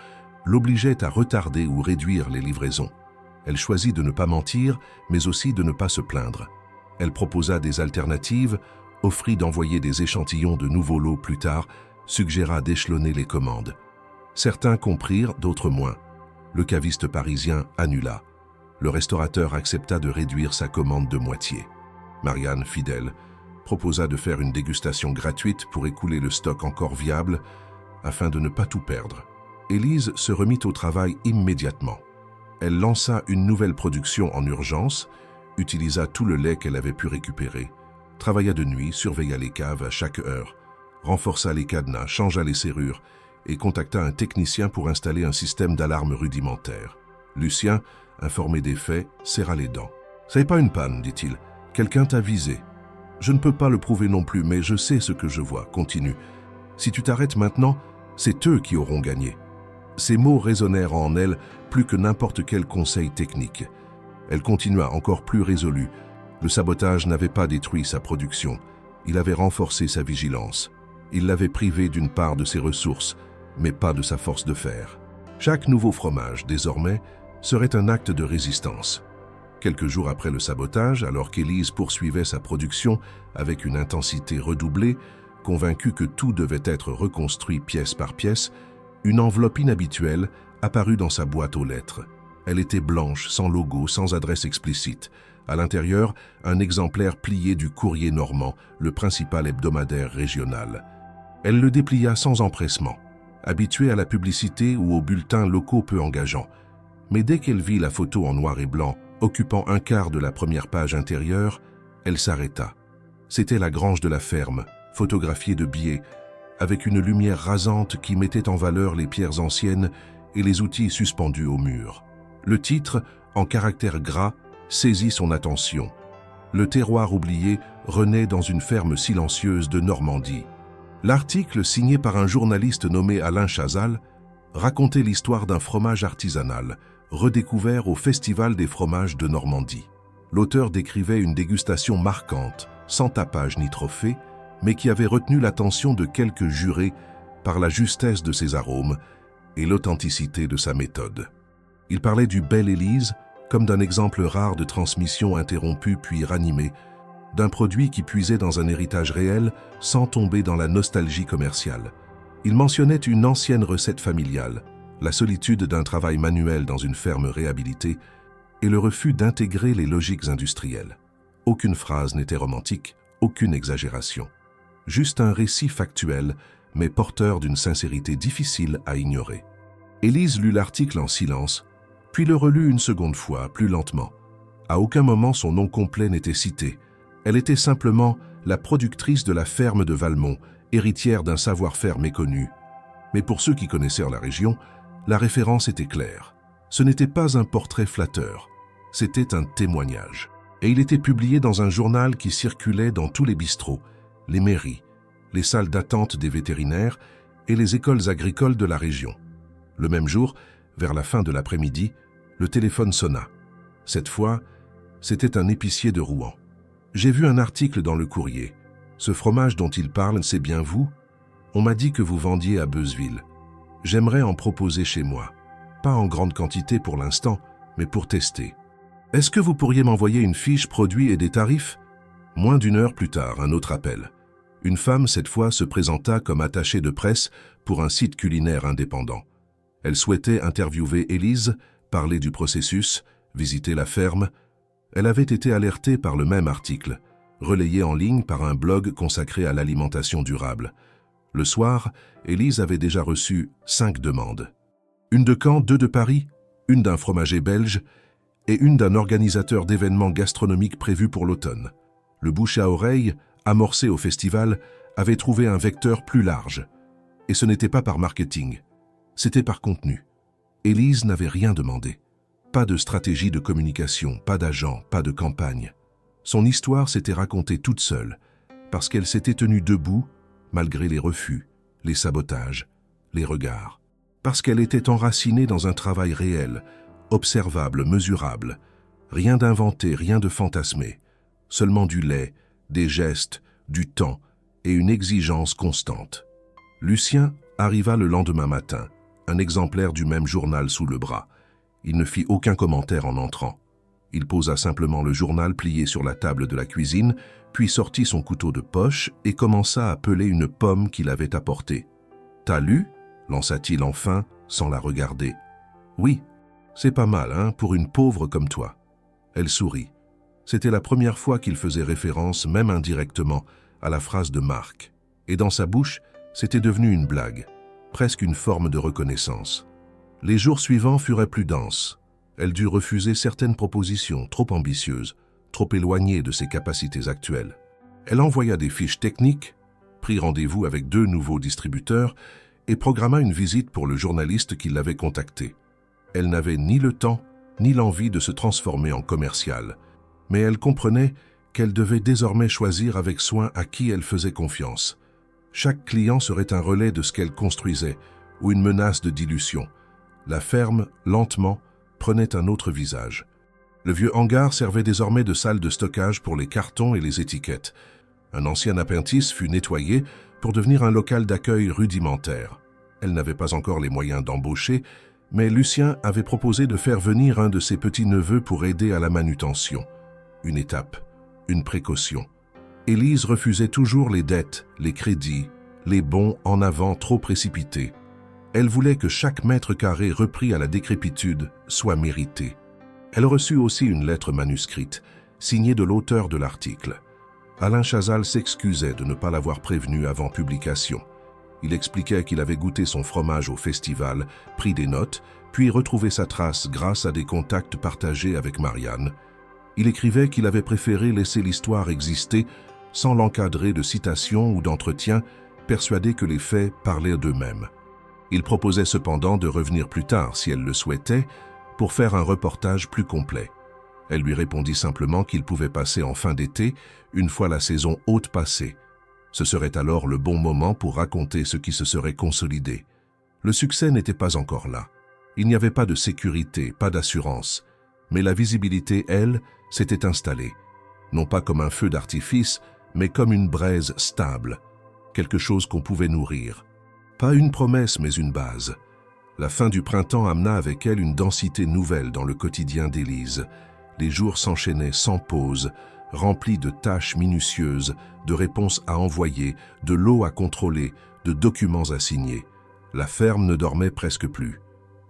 l'obligeait à retarder ou réduire les livraisons. Elle choisit de ne pas mentir, mais aussi de ne pas se plaindre. Elle proposa des alternatives, offrit d'envoyer des échantillons de nouveaux lots plus tard, suggéra d'échelonner les commandes. Certains comprirent, d'autres moins. Le caviste parisien annula. Le restaurateur accepta de réduire sa commande de moitié. Marianne, fidèle, proposa de faire une dégustation gratuite pour écouler le stock encore viable afin de ne pas tout perdre. Élise se remit au travail immédiatement. Elle lança une nouvelle production en urgence, utilisa tout le lait qu'elle avait pu récupérer, travailla de nuit, surveilla les caves à chaque heure, renforça les cadenas, changea les serrures et contacta un technicien pour installer un système d'alarme rudimentaire. Lucien, informé des faits, serra les dents. « C'est pas une panne, dit-il. Quelqu'un t'a visé. Je ne peux pas le prouver non plus, mais je sais ce que je vois. Continue. Si tu t'arrêtes maintenant, C'est eux qui auront gagné. Ces mots résonnèrent en elle plus que n'importe quel conseil technique. Elle continua encore plus résolue. Le sabotage n'avait pas détruit sa production. Il avait renforcé sa vigilance. Il l'avait privé d'une part de ses ressources, mais pas de sa force de fer. Chaque nouveau fromage, désormais, serait un acte de résistance. Quelques jours après le sabotage, alors qu'Élise poursuivait sa production avec une intensité redoublée, convaincue que tout devait être reconstruit pièce par pièce, une enveloppe inhabituelle apparut dans sa boîte aux lettres. Elle était blanche, sans logo, sans adresse explicite. À l'intérieur, un exemplaire plié du Courrier normand, le principal hebdomadaire régional. Elle le déplia sans empressement, habituée à la publicité ou aux bulletins locaux peu engageants. Mais dès qu'elle vit la photo en noir et blanc, occupant un quart de la première page intérieure, elle s'arrêta. C'était la grange de la ferme, photographiée de biais, avec une lumière rasante qui mettait en valeur les pierres anciennes et les outils suspendus au mur. Le titre, en caractères gras, saisit son attention. Le terroir oublié renaît dans une ferme silencieuse de Normandie. L'article, signé par un journaliste nommé Alain Chazal, racontait l'histoire d'un fromage artisanal, redécouvert au Festival des fromages de Normandie. L'auteur décrivait une dégustation marquante, sans tapage ni trophée, mais qui avait retenu l'attention de quelques jurés par la justesse de ses arômes et l'authenticité de sa méthode. Il parlait du bel Élise comme d'un exemple rare de transmission interrompue puis ranimée, d'un produit qui puisait dans un héritage réel sans tomber dans la nostalgie commerciale. Il mentionnait une ancienne recette familiale, la solitude d'un travail manuel dans une ferme réhabilitée et le refus d'intégrer les logiques industrielles. Aucune phrase n'était romantique, aucune exagération. Juste un récit factuel, mais porteur d'une sincérité difficile à ignorer. Élise lut l'article en silence, puis le relut une seconde fois, plus lentement. À aucun moment son nom complet n'était cité. Elle était simplement la productrice de la ferme de Valmont, héritière d'un savoir-faire méconnu. Mais pour ceux qui connaissaient la région, la référence était claire. Ce n'était pas un portrait flatteur, c'était un témoignage. Et il était publié dans un journal qui circulait dans tous les bistrots, les mairies, les salles d'attente des vétérinaires et les écoles agricoles de la région. Le même jour, vers la fin de l'après-midi, le téléphone sonna. Cette fois, c'était un épicier de Rouen. « J'ai vu un article dans le Courrier. Ce fromage dont il parle, c'est bien vous? On m'a dit que vous vendiez à Beuzeville. J'aimerais en proposer chez moi. Pas en grande quantité pour l'instant, mais pour tester. Est-ce que vous pourriez m'envoyer une fiche produit et des tarifs ?» Moins d'une heure plus tard, un autre appel. Une femme, cette fois, se présenta comme attachée de presse pour un site culinaire indépendant. Elle souhaitait interviewer Élise, parler du processus, visiter la ferme. Elle avait été alertée par le même article, relayé en ligne par un blog consacré à l'alimentation durable. Le soir, Élise avait déjà reçu 5 demandes. Une de Caen, 2 de Paris, une d'un fromager belge et une d'un organisateur d'événements gastronomiques prévus pour l'automne. Le bouche à oreille, amorcé au festival, avait trouvé un vecteur plus large. Et ce n'était pas par marketing, c'était par contenu. Élise n'avait rien demandé. Pas de stratégie de communication, pas d'agent, pas de campagne. Son histoire s'était racontée toute seule, parce qu'elle s'était tenue debout, malgré les refus, les sabotages, les regards. Parce qu'elle était enracinée dans un travail réel, observable, mesurable. Rien d'inventé, rien de fantasmé. Seulement du lait, des gestes, du temps et une exigence constante. Lucien arriva le lendemain matin, un exemplaire du même journal sous le bras. Il ne fit aucun commentaire en entrant. Il posa simplement le journal plié sur la table de la cuisine, puis sortit son couteau de poche et commença à peler une pomme qu'il avait apportée. « T'as lu » lança-t-il enfin, sans la regarder. « Oui, c'est pas mal, hein, pour une pauvre comme toi. » Elle sourit. C'était la première fois qu'il faisait référence, même indirectement, à la phrase de Marc. Et dans sa bouche, c'était devenu une blague, presque une forme de reconnaissance. Les jours suivants furent plus denses. Elle dut refuser certaines propositions trop ambitieuses, trop éloignées de ses capacités actuelles. Elle envoya des fiches techniques, prit rendez-vous avec 2 nouveaux distributeurs et programma une visite pour le journaliste qui l'avait contacté. Elle n'avait ni le temps, ni l'envie de se transformer en commerciale, mais elle comprenait qu'elle devait désormais choisir avec soin à qui elle faisait confiance. Chaque client serait un relais de ce qu'elle construisait, ou une menace de dilution. La ferme, lentement, prenait un autre visage. Le vieux hangar servait désormais de salle de stockage pour les cartons et les étiquettes. Un ancien appendice fut nettoyé pour devenir un local d'accueil rudimentaire. Elle n'avait pas encore les moyens d'embaucher, mais Lucien avait proposé de faire venir un de ses petits-neveux pour aider à la manutention. Une étape, une précaution. Élise refusait toujours les dettes, les crédits, les bons en avant trop précipités. Elle voulait que chaque mètre carré repris à la décrépitude soit mérité. Elle reçut aussi une lettre manuscrite, signée de l'auteur de l'article. Alain Chazal s'excusait de ne pas l'avoir prévenu avant publication. Il expliquait qu'il avait goûté son fromage au festival, pris des notes, puis retrouvé sa trace grâce à des contacts partagés avec Marianne. Il écrivait qu'il avait préféré laisser l'histoire exister sans l'encadrer de citations ou d'entretiens, persuadé que les faits parlaient d'eux-mêmes. Il proposait cependant de revenir plus tard, si elle le souhaitait, pour faire un reportage plus complet. Elle lui répondit simplement qu'il pouvait passer en fin d'été, une fois la saison haute passée. Ce serait alors le bon moment pour raconter ce qui se serait consolidé. Le succès n'était pas encore là. Il n'y avait pas de sécurité, pas d'assurance. Mais la visibilité, elle, s'était installée. Non pas comme un feu d'artifice, mais comme une braise stable. Quelque chose qu'on pouvait nourrir. Pas une promesse, mais une base. La fin du printemps amena avec elle une densité nouvelle dans le quotidien d'Élise. Les jours s'enchaînaient sans pause, remplis de tâches minutieuses, de réponses à envoyer, de lots à contrôler, de documents à signer. La ferme ne dormait presque plus.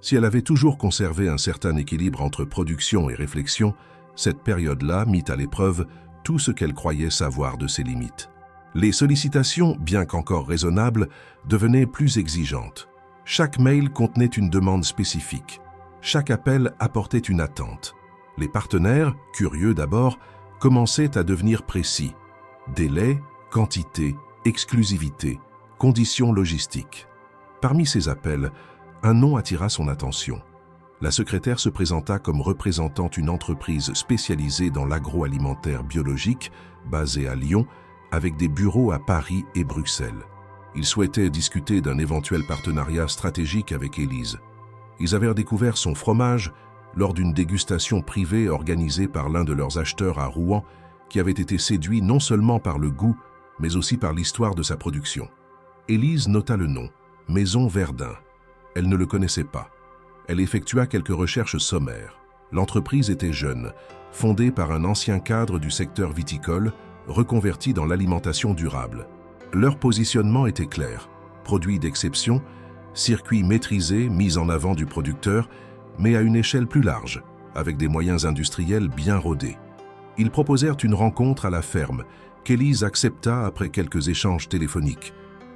Si elle avait toujours conservé un certain équilibre entre production et réflexion, cette période-là mit à l'épreuve tout ce qu'elle croyait savoir de ses limites. Les sollicitations, bien qu'encore raisonnables, devenaient plus exigeantes. Chaque mail contenait une demande spécifique. Chaque appel apportait une attente. Les partenaires, curieux d'abord, commençaient à devenir précis. Délai, quantité, exclusivité, conditions logistiques. Parmi ces appels, un nom attira son attention. La secrétaire se présenta comme représentant une entreprise spécialisée dans l'agroalimentaire biologique, basée à Lyon, avec des bureaux à Paris et Bruxelles. Ils souhaitaient discuter d'un éventuel partenariat stratégique avec Élise. Ils avaient découvert son fromage lors d'une dégustation privée organisée par l'un de leurs acheteurs à Rouen, qui avait été séduit non seulement par le goût, mais aussi par l'histoire de sa production. Élise nota le nom, Maison Verdun. Elle ne le connaissait pas. Elle effectua quelques recherches sommaires. L'entreprise était jeune, fondée par un ancien cadre du secteur viticole, reconverti dans l'alimentation durable. Leur positionnement était clair, produit d'exception, circuit maîtrisé, mise en avant du producteur, mais à une échelle plus large, avec des moyens industriels bien rodés. Ils proposèrent une rencontre à la ferme, qu'Élise accepta après quelques échanges téléphoniques.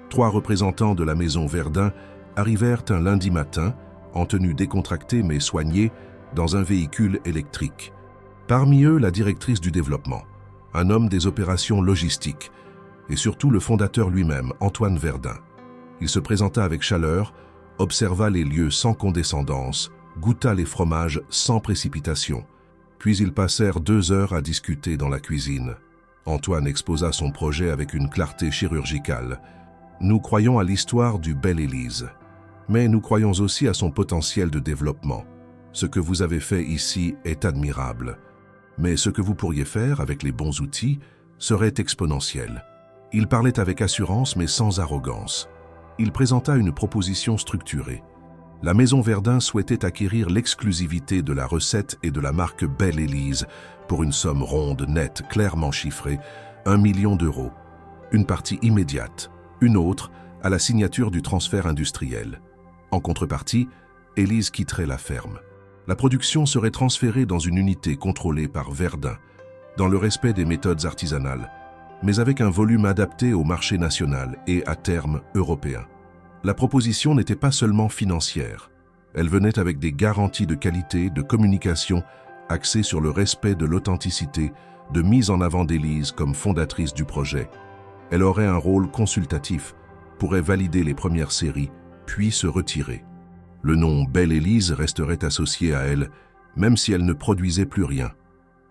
3 représentants de la maison Verdun arrivèrent un lundi matin, en tenue décontractée mais soignée, dans un véhicule électrique. Parmi eux, la directrice du développement, un homme des opérations logistiques, et surtout le fondateur lui-même, Antoine Verdun. Il se présenta avec chaleur, observa les lieux sans condescendance, goûta les fromages sans précipitation. Puis ils passèrent 2 heures à discuter dans la cuisine. Antoine exposa son projet avec une clarté chirurgicale. « Nous croyons à l'histoire du bel Élise, mais nous croyons aussi à son potentiel de développement. Ce que vous avez fait ici est admirable. Mais ce que vous pourriez faire avec les bons outils serait exponentiel. » Il parlait avec assurance mais sans arrogance. Il présenta une proposition structurée. La maison Verdun souhaitait acquérir l'exclusivité de la recette et de la marque Belle Élise pour une somme ronde, nette, clairement chiffrée, 1 million d'euros. Une partie immédiate, une autre à la signature du transfert industriel. En contrepartie, Élise quitterait la ferme. La production serait transférée dans une unité contrôlée par Verdun, dans le respect des méthodes artisanales, mais avec un volume adapté au marché national et, à terme, européen. La proposition n'était pas seulement financière. Elle venait avec des garanties de qualité, de communication, axées sur le respect de l'authenticité, de mise en avant d'Élise comme fondatrice du projet. Elle aurait un rôle consultatif, pourrait valider les premières séries, puis se retirer. Le nom Belle Élise resterait associé à elle, même si elle ne produisait plus rien.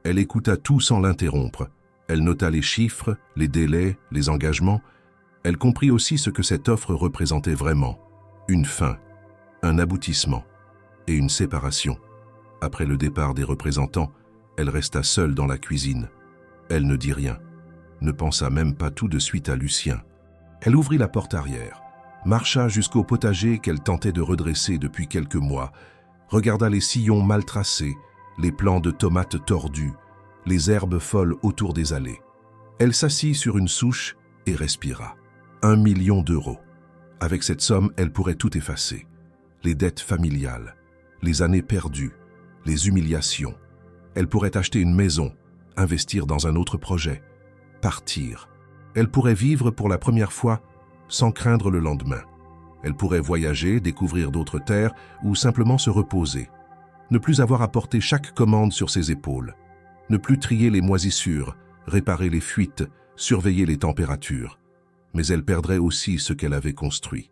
Elle écouta tout sans l'interrompre. Elle nota les chiffres, les délais, les engagements, Elle comprit aussi ce que cette offre représentait vraiment, une fin, un aboutissement et une séparation. Après le départ des représentants, elle resta seule dans la cuisine. Elle ne dit rien, ne pensa même pas tout de suite à Lucien. Elle ouvrit la porte arrière, marcha jusqu'au potager qu'elle tentait de redresser depuis quelques mois, regarda les sillons mal tracés, les plants de tomates tordus, les herbes folles autour des allées. Elle s'assit sur une souche et respira. 1 million d'euros. Avec cette somme, elle pourrait tout effacer. Les dettes familiales, les années perdues, les humiliations. Elle pourrait acheter une maison, investir dans un autre projet, partir. Elle pourrait vivre pour la première fois sans craindre le lendemain. Elle pourrait voyager, découvrir d'autres terres ou simplement se reposer. Ne plus avoir à porter chaque commande sur ses épaules. Ne plus trier les moisissures, réparer les fuites, surveiller les températures. Mais elle perdrait aussi ce qu'elle avait construit.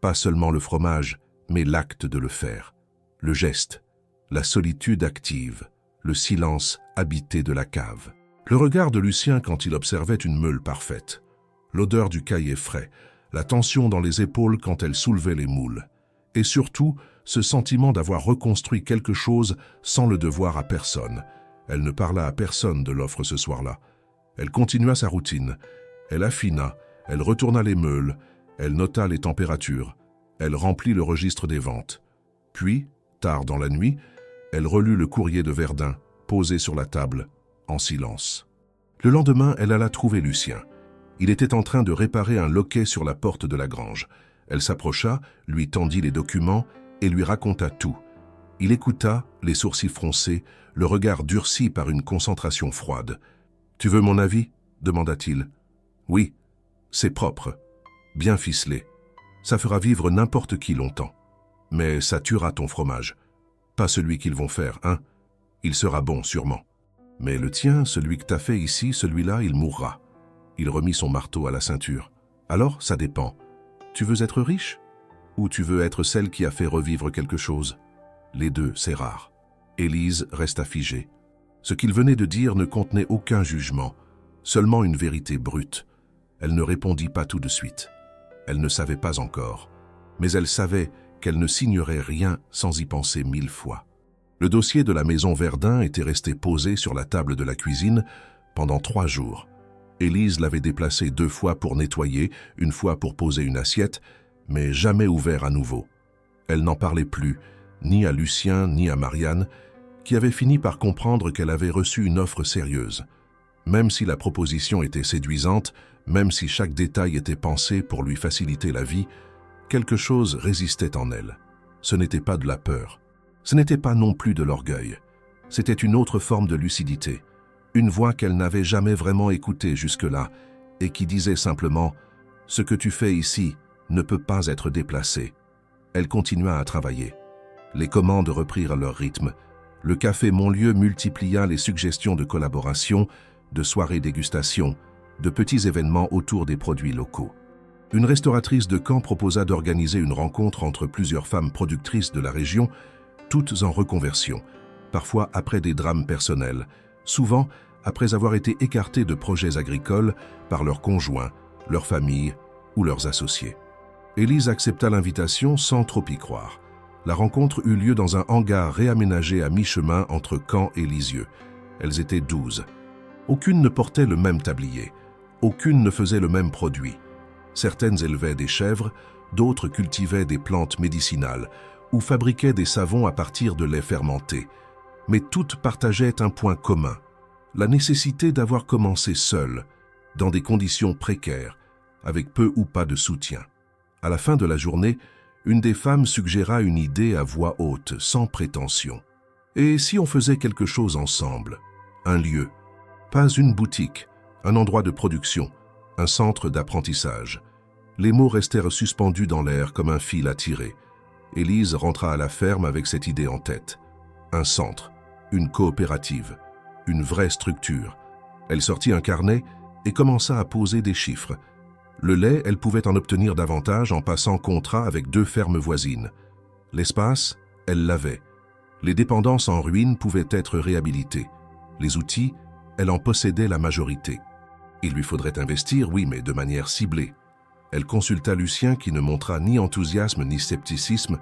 Pas seulement le fromage, mais l'acte de le faire. Le geste, la solitude active, le silence habité de la cave. Le regard de Lucien quand il observait une meule parfaite. L'odeur du caillé frais, la tension dans les épaules quand elle soulevait les moules. Et surtout, ce sentiment d'avoir reconstruit quelque chose sans le devoir à personne. Elle ne parla à personne de l'offre ce soir-là. Elle continua sa routine. Elle affina, elle retourna les meules, elle nota les températures, elle remplit le registre des ventes. Puis, tard dans la nuit, elle relut le courrier de Verdun, posé sur la table, en silence. Le lendemain, elle alla trouver Lucien. Il était en train de réparer un loquet sur la porte de la grange. Elle s'approcha, lui tendit les documents et lui raconta tout. Il écouta, les sourcils froncés, le regard durci par une concentration froide. « Tu veux mon avis » demanda-t-il. « Oui, c'est propre, bien ficelé. Ça fera vivre n'importe qui longtemps. Mais ça tuera ton fromage. Pas celui qu'ils vont faire, hein. Il sera bon, sûrement. Mais le tien, celui que t'as fait ici, celui-là, il mourra. » Il remit son marteau à la ceinture. « Alors, ça dépend. Tu veux être riche ? Ou tu veux être celle qui a fait revivre quelque chose ? Les deux, c'est rare. » Élise resta figée. Ce qu'il venait de dire ne contenait aucun jugement, seulement une vérité brute. Elle ne répondit pas tout de suite. Elle ne savait pas encore. Mais elle savait qu'elle ne signerait rien sans y penser 1000 fois. Le dossier de la maison Verdun était resté posé sur la table de la cuisine pendant 3 jours. Élise l'avait déplacé 2 fois pour nettoyer, 1 fois pour poser une assiette, mais jamais ouvert à nouveau. Elle n'en parlait plus, ni à Lucien, ni à Marianne, qui avait fini par comprendre qu'elle avait reçu une offre sérieuse. Même si la proposition était séduisante, même si chaque détail était pensé pour lui faciliter la vie, quelque chose résistait en elle. Ce n'était pas de la peur. Ce n'était pas non plus de l'orgueil. C'était une autre forme de lucidité. Une voix qu'elle n'avait jamais vraiment écoutée jusque-là et qui disait simplement « Ce que tu fais ici ne peut pas être déplacé ». Elle continua à travailler. Les commandes reprirent leur rythme. Le café Montlieu multiplia les suggestions de collaboration, de soirées dégustation, de petits événements autour des produits locaux. Une restauratrice de Caen proposa d'organiser une rencontre entre plusieurs femmes productrices de la région, toutes en reconversion, parfois après des drames personnels, souvent après avoir été écartées de projets agricoles par leurs conjoints, leurs familles ou leurs associés. Élise accepta l'invitation sans trop y croire. La rencontre eut lieu dans un hangar réaménagé à mi-chemin entre Caen et Lisieux. Elles étaient 12. Aucune ne portait le même tablier. Aucune ne faisait le même produit. Certaines élevaient des chèvres, d'autres cultivaient des plantes médicinales ou fabriquaient des savons à partir de lait fermenté. Mais toutes partageaient un point commun, la nécessité d'avoir commencé seules, dans des conditions précaires, avec peu ou pas de soutien. À la fin de la journée, une des femmes suggéra une idée à voix haute, sans prétention. Et si on faisait quelque chose ensemble? Un lieu, pas une boutique, un endroit de production, un centre d'apprentissage. Les mots restèrent suspendus dans l'air comme un fil à tirer. Élise rentra à la ferme avec cette idée en tête. Un centre, une coopérative, une vraie structure. Elle sortit un carnet et commença à poser des chiffres. Le lait, elle pouvait en obtenir davantage en passant contrat avec 2 fermes voisines. L'espace, elle l'avait. Les dépendances en ruine pouvaient être réhabilitées. Les outils, elle en possédait la majorité. Il lui faudrait investir, oui, mais de manière ciblée. Elle consulta Lucien qui ne montra ni enthousiasme ni scepticisme,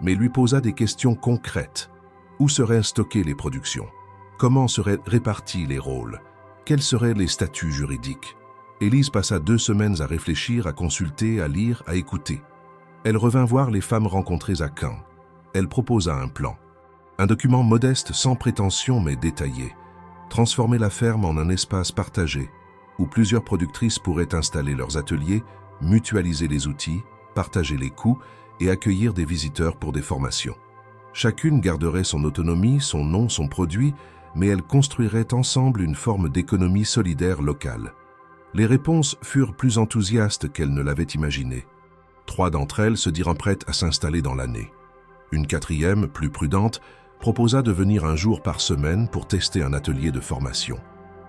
mais lui posa des questions concrètes. Où seraient stockées les productions? Comment seraient répartis les rôles? Quels seraient les statuts juridiques? Élise passa 2 semaines à réfléchir, à consulter, à lire, à écouter. Elle revint voir les femmes rencontrées à Caen. Elle proposa un plan. Un document modeste, sans prétention mais détaillé. Transformer la ferme en un espace partagé, où plusieurs productrices pourraient installer leurs ateliers, mutualiser les outils, partager les coûts et accueillir des visiteurs pour des formations. Chacune garderait son autonomie, son nom, son produit, mais elles construiraient ensemble une forme d'économie solidaire locale. Les réponses furent plus enthousiastes qu'elles ne l'avaient imaginé. 3 d'entre elles se dirent prêtes à s'installer dans l'année. Une 4e, plus prudente, proposa de venir un jour par semaine pour tester un atelier de formation.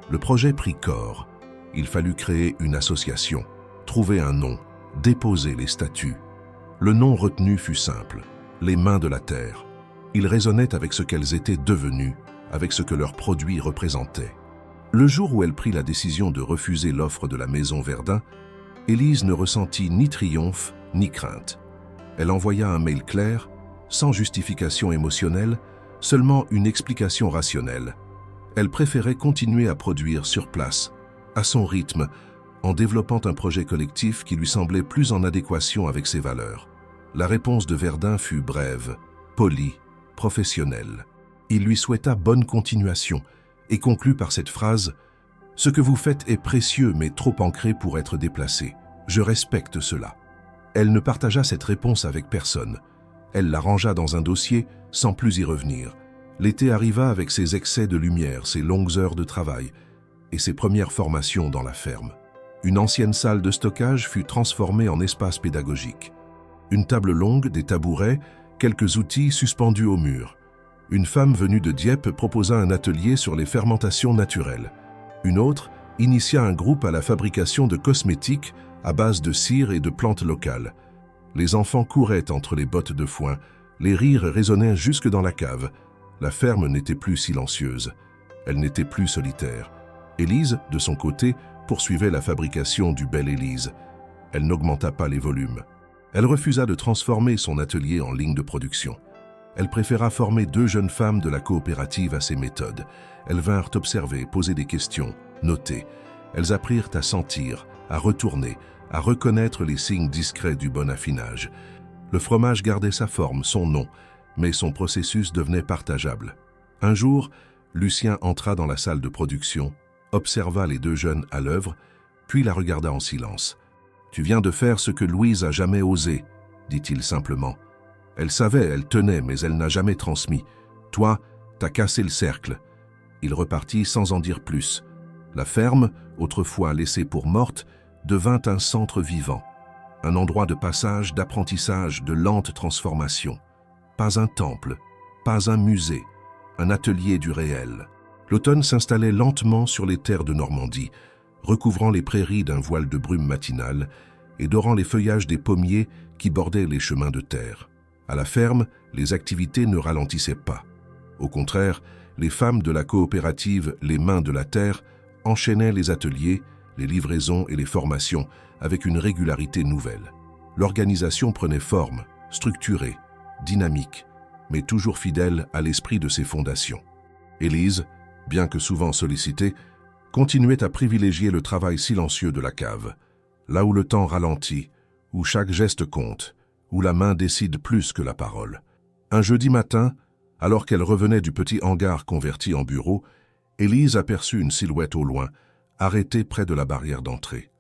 Le projet prit corps. Il fallut créer une association, trouver un nom, déposer les statuts. Le nom retenu fut simple, les Mains de la Terre. Il résonnait avec ce qu'elles étaient devenues, avec ce que leurs produits représentaient. Le jour où elle prit la décision de refuser l'offre de la Maison Verdun, Élise ne ressentit ni triomphe ni crainte. Elle envoya un mail clair, sans justification émotionnelle, seulement une explication rationnelle. Elle préférait continuer à produire sur place, à son rythme, en développant un projet collectif qui lui semblait plus en adéquation avec ses valeurs. La réponse de Verdun fut brève, polie, professionnelle. Il lui souhaita bonne continuation et conclut par cette phrase « Ce que vous faites est précieux mais trop ancré pour être déplacé. Je respecte cela. » Elle ne partagea cette réponse avec personne. Elle la rangea dans un dossier sans plus y revenir. L'été arriva avec ses excès de lumière, ses longues heures de travail et ses premières formations dans la ferme. Une ancienne salle de stockage fut transformée en espace pédagogique. Une table longue, des tabourets, quelques outils suspendus au mur. Une femme venue de Dieppe proposa un atelier sur les fermentations naturelles. Une autre initia un groupe à la fabrication de cosmétiques à base de cire et de plantes locales. Les enfants couraient entre les bottes de foin, les rires résonnaient jusque dans la cave. La ferme n'était plus silencieuse, elle n'était plus solitaire. Élise, de son côté, poursuivait la fabrication du bel Élise. Elle n'augmenta pas les volumes. Elle refusa de transformer son atelier en ligne de production. Elle préféra former 2 jeunes femmes de la coopérative à ses méthodes. Elles vinrent observer, poser des questions, noter. Elles apprirent à sentir, à retourner, à reconnaître les signes discrets du bon affinage. Le fromage gardait sa forme, son nom, mais son processus devenait partageable. Un jour, Lucien entra dans la salle de production, observa les 2 jeunes à l'œuvre, puis la regarda en silence. « Tu viens de faire ce que Louise a jamais osé, » dit-il simplement. Elle savait, elle tenait, mais elle n'a jamais transmis. Toi, t'as cassé le cercle. Il repartit sans en dire plus. La ferme, autrefois laissée pour morte, devint un centre vivant, un endroit de passage, d'apprentissage, de lente transformation. Pas un temple, pas un musée, un atelier du réel. L'automne s'installait lentement sur les terres de Normandie, recouvrant les prairies d'un voile de brume matinale et dorant les feuillages des pommiers qui bordaient les chemins de terre. À la ferme, les activités ne ralentissaient pas. Au contraire, les femmes de la coopérative Les Mains de la Terre enchaînaient les ateliers, les livraisons et les formations avec une régularité nouvelle. L'organisation prenait forme, structurée, dynamique, mais toujours fidèle à l'esprit de ses fondations. Élise, bien que souvent sollicitée, continuait à privilégier le travail silencieux de la cave, là où le temps ralentit, où chaque geste compte, où la main décide plus que la parole. Un jeudi matin, alors qu'elle revenait du petit hangar converti en bureau, Élise aperçut une silhouette au loin, arrêtée près de la barrière d'entrée.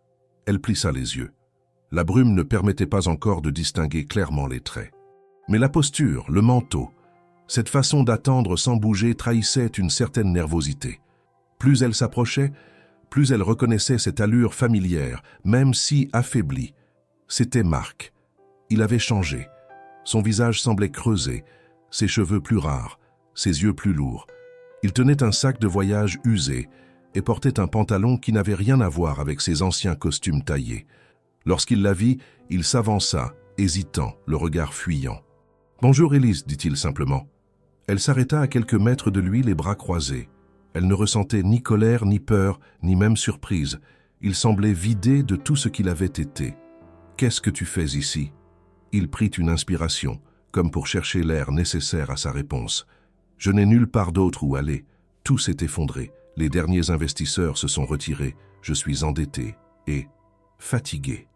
Elle plissa les yeux. La brume ne permettait pas encore de distinguer clairement les traits. Mais la posture, le manteau, cette façon d'attendre sans bouger trahissait une certaine nervosité. Plus elle s'approchait, plus elle reconnaissait cette allure familière, même si affaiblie. C'était Marc. Il avait changé. Son visage semblait creusé, ses cheveux plus rares, ses yeux plus lourds. Il tenait un sac de voyage usé et portait un pantalon qui n'avait rien à voir avec ses anciens costumes taillés. Lorsqu'il la vit, il s'avança, hésitant, le regard fuyant. « Bonjour Élise, dit-il simplement. » Elle s'arrêta à quelques mètres de lui, les bras croisés. Elle ne ressentait ni colère, ni peur, ni même surprise. Il semblait vidé de tout ce qu'il avait été. Qu'est-ce que tu fais ici ?» Il prit une inspiration, comme pour chercher l'air nécessaire à sa réponse. « Je n'ai nulle part d'autre où aller. Tout s'est effondré. Les derniers investisseurs se sont retirés. Je suis endetté et fatigué.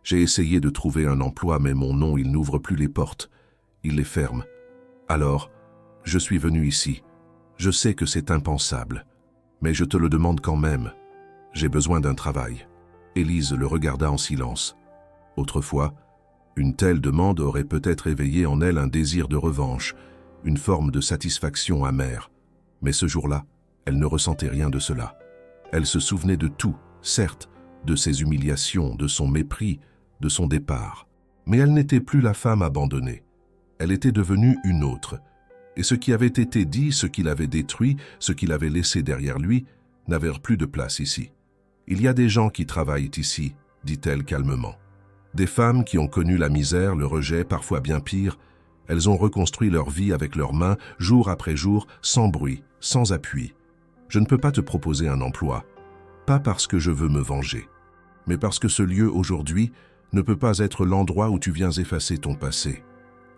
J'ai essayé de trouver un emploi, mais mon nom, il n'ouvre plus les portes. Il les ferme. Alors, je suis venu ici. Je sais que c'est impensable, mais je te le demande quand même. J'ai besoin d'un travail. » Élise le regarda en silence. Autrefois, une telle demande aurait peut-être éveillé en elle un désir de revanche, une forme de satisfaction amère. Mais ce jour-là, elle ne ressentait rien de cela. Elle se souvenait de tout, certes, de ses humiliations, de son mépris, de son départ. Mais elle n'était plus la femme abandonnée. Elle était devenue une autre. Et ce qui avait été dit, ce qu'il avait détruit, ce qu'il avait laissé derrière lui, n'avait plus de place ici. « Il y a des gens qui travaillent ici, » dit-elle calmement. Des femmes qui ont connu la misère, le rejet, parfois bien pire. Elles ont reconstruit leur vie avec leurs mains, jour après jour, sans bruit, sans appui. Je ne peux pas te proposer un emploi, pas parce que je veux me venger, mais parce que ce lieu aujourd'hui ne peut pas être l'endroit où tu viens effacer ton passé.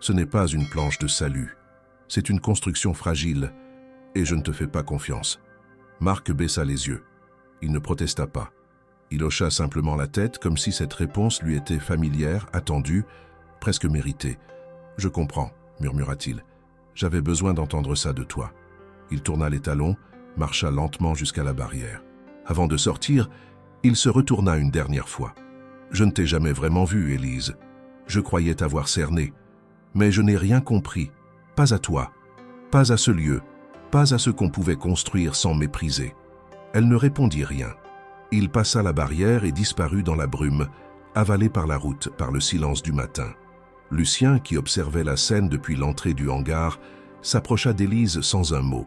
Ce n'est pas une planche de salut, c'est une construction fragile, et je ne te fais pas confiance. Marc baissa les yeux. Il ne protesta pas. Il hocha simplement la tête comme si cette réponse lui était familière, attendue, presque méritée. « Je comprends, » murmura-t-il. « J'avais besoin d'entendre ça de toi. » Il tourna les talons, marcha lentement jusqu'à la barrière. Avant de sortir, il se retourna une dernière fois. « Je ne t'ai jamais vraiment vue, Élise. Je croyais t'avoir cerné. Mais je n'ai rien compris. Pas à toi, pas à ce lieu, pas à ce qu'on pouvait construire sans mépriser. » Elle ne répondit rien. Il passa la barrière et disparut dans la brume, avalé par la route, par le silence du matin. Lucien, qui observait la scène depuis l'entrée du hangar, s'approcha d'Élise sans un mot.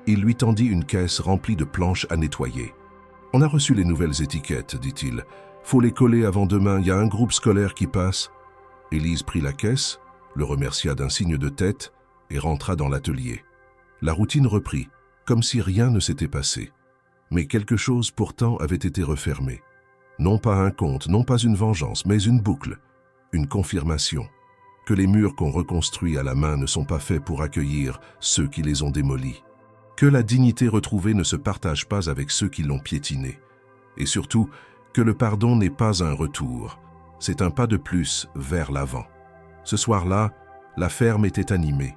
Il lui tendit une caisse remplie de planches à nettoyer. « On a reçu les nouvelles étiquettes, dit-il. Faut les coller avant demain, il y a un groupe scolaire qui passe. » Élise prit la caisse, le remercia d'un signe de tête et rentra dans l'atelier. La routine reprit, comme si rien ne s'était passé. Mais quelque chose pourtant avait été refermé. Non pas un conte, non pas une vengeance, mais une boucle, une confirmation, que les murs qu'on reconstruit à la main ne sont pas faits pour accueillir ceux qui les ont démolis, que la dignité retrouvée ne se partage pas avec ceux qui l'ont piétinée, et surtout que le pardon n'est pas un retour, c'est un pas de plus vers l'avant. Ce soir-là, la ferme était animée.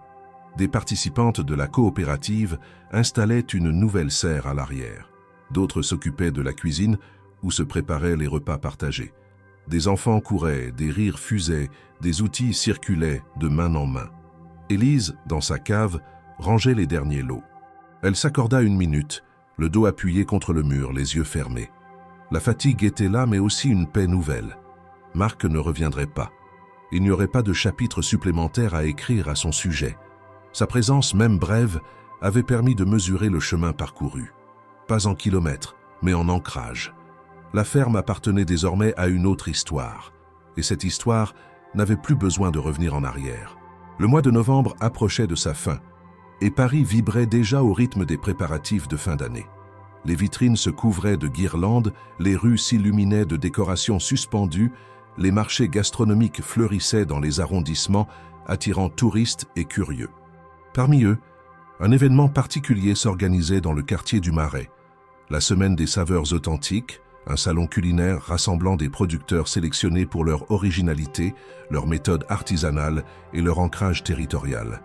Des participantes de la coopérative installaient une nouvelle serre à l'arrière. D'autres s'occupaient de la cuisine où se préparaient les repas partagés. Des enfants couraient, des rires fusaient, des outils circulaient de main en main. Élise, dans sa cave, rangeait les derniers lots. Elle s'accorda une minute, le dos appuyé contre le mur, les yeux fermés. La fatigue était là, mais aussi une paix nouvelle. Marc ne reviendrait pas. Il n'y aurait pas de chapitre supplémentaire à écrire à son sujet. Sa présence, même brève, avait permis de mesurer le chemin parcouru. Pas en kilomètres, mais en ancrage. La ferme appartenait désormais à une autre histoire, et cette histoire n'avait plus besoin de revenir en arrière. Le mois de novembre approchait de sa fin, et Paris vibrait déjà au rythme des préparatifs de fin d'année. Les vitrines se couvraient de guirlandes, les rues s'illuminaient de décorations suspendues, les marchés gastronomiques fleurissaient dans les arrondissements, attirant touristes et curieux. Parmi eux, un événement particulier s'organisait dans le quartier du Marais. La semaine des saveurs authentiques, un salon culinaire rassemblant des producteurs sélectionnés pour leur originalité, leur méthode artisanale et leur ancrage territorial.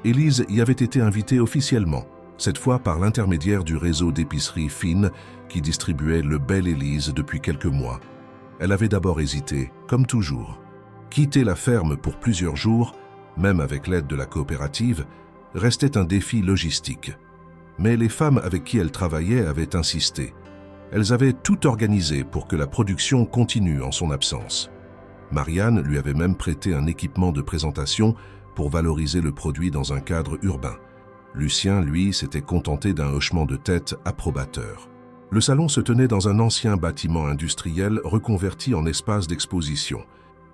Élise y avait été invitée officiellement, cette fois par l'intermédiaire du réseau d'épiceries fines qui distribuait le Bel Élise depuis quelques mois. Elle avait d'abord hésité, comme toujours. Quitter la ferme pour plusieurs jours, même avec l'aide de la coopérative, restait un défi logistique. Mais les femmes avec qui elle travaillait avaient insisté. Elles avaient tout organisé pour que la production continue en son absence. Marianne lui avait même prêté un équipement de présentation pour valoriser le produit dans un cadre urbain. Lucien, lui, s'était contenté d'un hochement de tête approbateur. Le salon se tenait dans un ancien bâtiment industriel reconverti en espace d'exposition.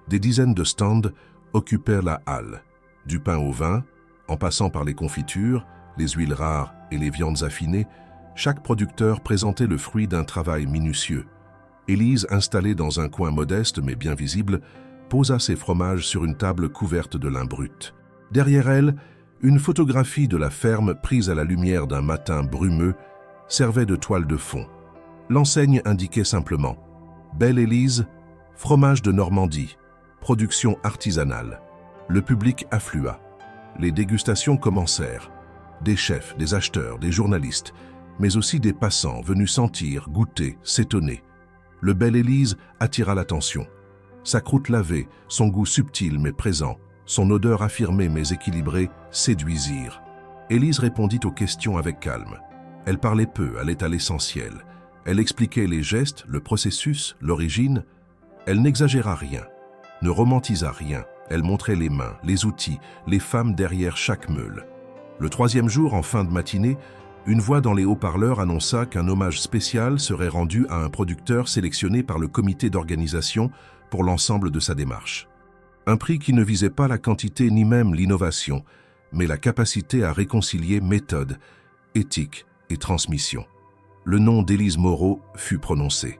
Des dizaines de stands occupaient la halle. Du pain au vin, en passant par les confitures, les huiles rares et les viandes affinées, chaque producteur présentait le fruit d'un travail minutieux. Élise, installée dans un coin modeste mais bien visible, posa ses fromages sur une table couverte de lin brut. Derrière elle, une photographie de la ferme prise à la lumière d'un matin brumeux servait de toile de fond. L'enseigne indiquait simplement « Belle Élise, fromage de Normandie, production artisanale ». Le public afflua. Les dégustations commencèrent. Des chefs, des acheteurs, des journalistes, mais aussi des passants venus sentir, goûter, s'étonner. Le Belle Élise attira l'attention. Sa croûte lavée, son goût subtil mais présent, son odeur affirmée mais équilibrée séduisirent. Élise répondit aux questions avec calme. Elle parlait peu, allait à l'essentiel. Elle expliquait les gestes, le processus, l'origine. Elle n'exagéra rien, ne romantisa rien. Elle montrait les mains, les outils, les femmes derrière chaque meule. Le troisième jour, en fin de matinée, une voix dans les haut-parleurs annonça qu'un hommage spécial serait rendu à un producteur sélectionné par le comité d'organisation pour l'ensemble de sa démarche. Un prix qui ne visait pas la quantité ni même l'innovation, mais la capacité à réconcilier méthode, éthique et transmission. Le nom d'Élise Moreau fut prononcé.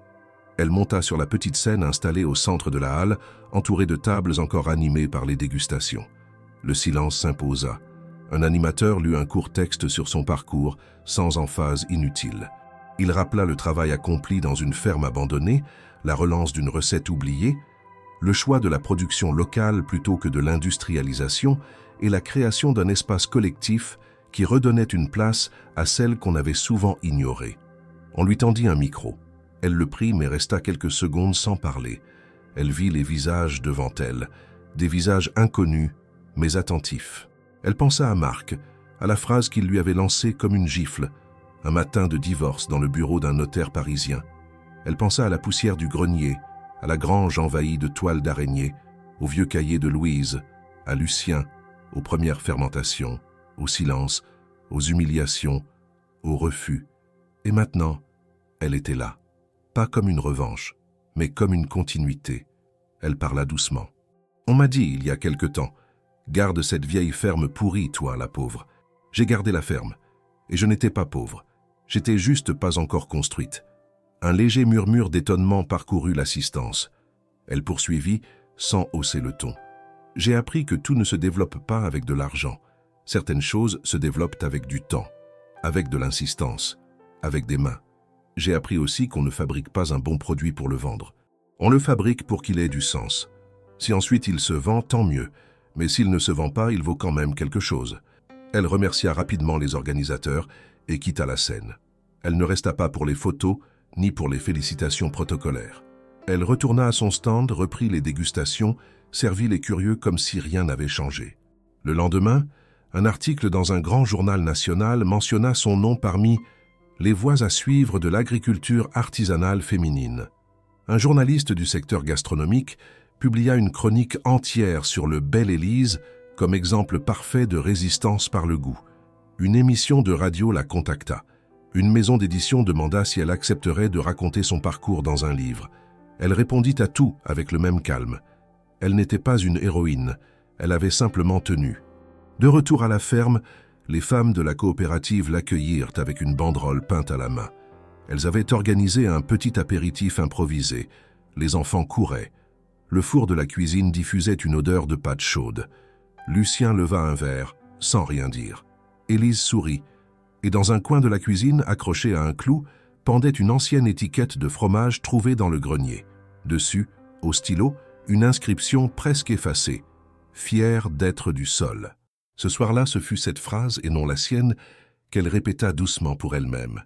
Elle monta sur la petite scène installée au centre de la halle, entourée de tables encore animées par les dégustations. Le silence s'imposa. Un animateur lut un court texte sur son parcours, sans emphase inutile. Il rappela le travail accompli dans une ferme abandonnée, la relance d'une recette oubliée, le choix de la production locale plutôt que de l'industrialisation et la création d'un espace collectif qui redonnait une place à celle qu'on avait souvent ignorée. On lui tendit un micro. Elle le prit mais resta quelques secondes sans parler. Elle vit les visages devant elle, des visages inconnus mais attentifs. Elle pensa à Marc, à la phrase qu'il lui avait lancée comme une gifle, un matin de divorce dans le bureau d'un notaire parisien. Elle pensa à la poussière du grenier, à la grange envahie de toiles d'araignée, au vieux cahier de Louise, à Lucien, aux premières fermentations, au silence, aux humiliations, au refus. Et maintenant, elle était là, pas comme une revanche, mais comme une continuité. Elle parla doucement. « On m'a dit, il y a quelque temps, garde cette vieille ferme pourrie, toi, la pauvre. J'ai gardé la ferme, et je n'étais pas pauvre. J'étais juste pas encore construite. » Un léger murmure d'étonnement parcourut l'assistance. Elle poursuivit, sans hausser le ton. « J'ai appris que tout ne se développe pas avec de l'argent. Certaines choses se développent avec du temps, avec de l'insistance, avec des mains. J'ai appris aussi qu'on ne fabrique pas un bon produit pour le vendre. On le fabrique pour qu'il ait du sens. Si ensuite il se vend, tant mieux. Mais s'il ne se vend pas, il vaut quand même quelque chose. » Elle remercia rapidement les organisateurs et quitta la scène. Elle ne resta pas pour les photos, ni pour les félicitations protocolaires. Elle retourna à son stand, reprit les dégustations, servit les curieux comme si rien n'avait changé. Le lendemain, un article dans un grand journal national mentionna son nom parmi « Les voies à suivre de l'agriculture artisanale féminine ». Un journaliste du secteur gastronomique publia une chronique entière sur le Belle Élise comme exemple parfait de résistance par le goût. Une émission de radio la contacta. Une maison d'édition demanda si elle accepterait de raconter son parcours dans un livre. Elle répondit à tout avec le même calme. Elle n'était pas une héroïne, elle avait simplement tenu. De retour à la ferme, les femmes de la coopérative l'accueillirent avec une banderole peinte à la main. Elles avaient organisé un petit apéritif improvisé. Les enfants couraient. Le four de la cuisine diffusait une odeur de pâte chaude. Lucien leva un verre, sans rien dire. Élise sourit. Et dans un coin de la cuisine, accrochée à un clou, pendait une ancienne étiquette de fromage trouvée dans le grenier. Dessus, au stylo, une inscription presque effacée. « Fière d'être du sol ». Ce soir-là, ce fut cette phrase, et non la sienne, qu'elle répéta doucement pour elle-même.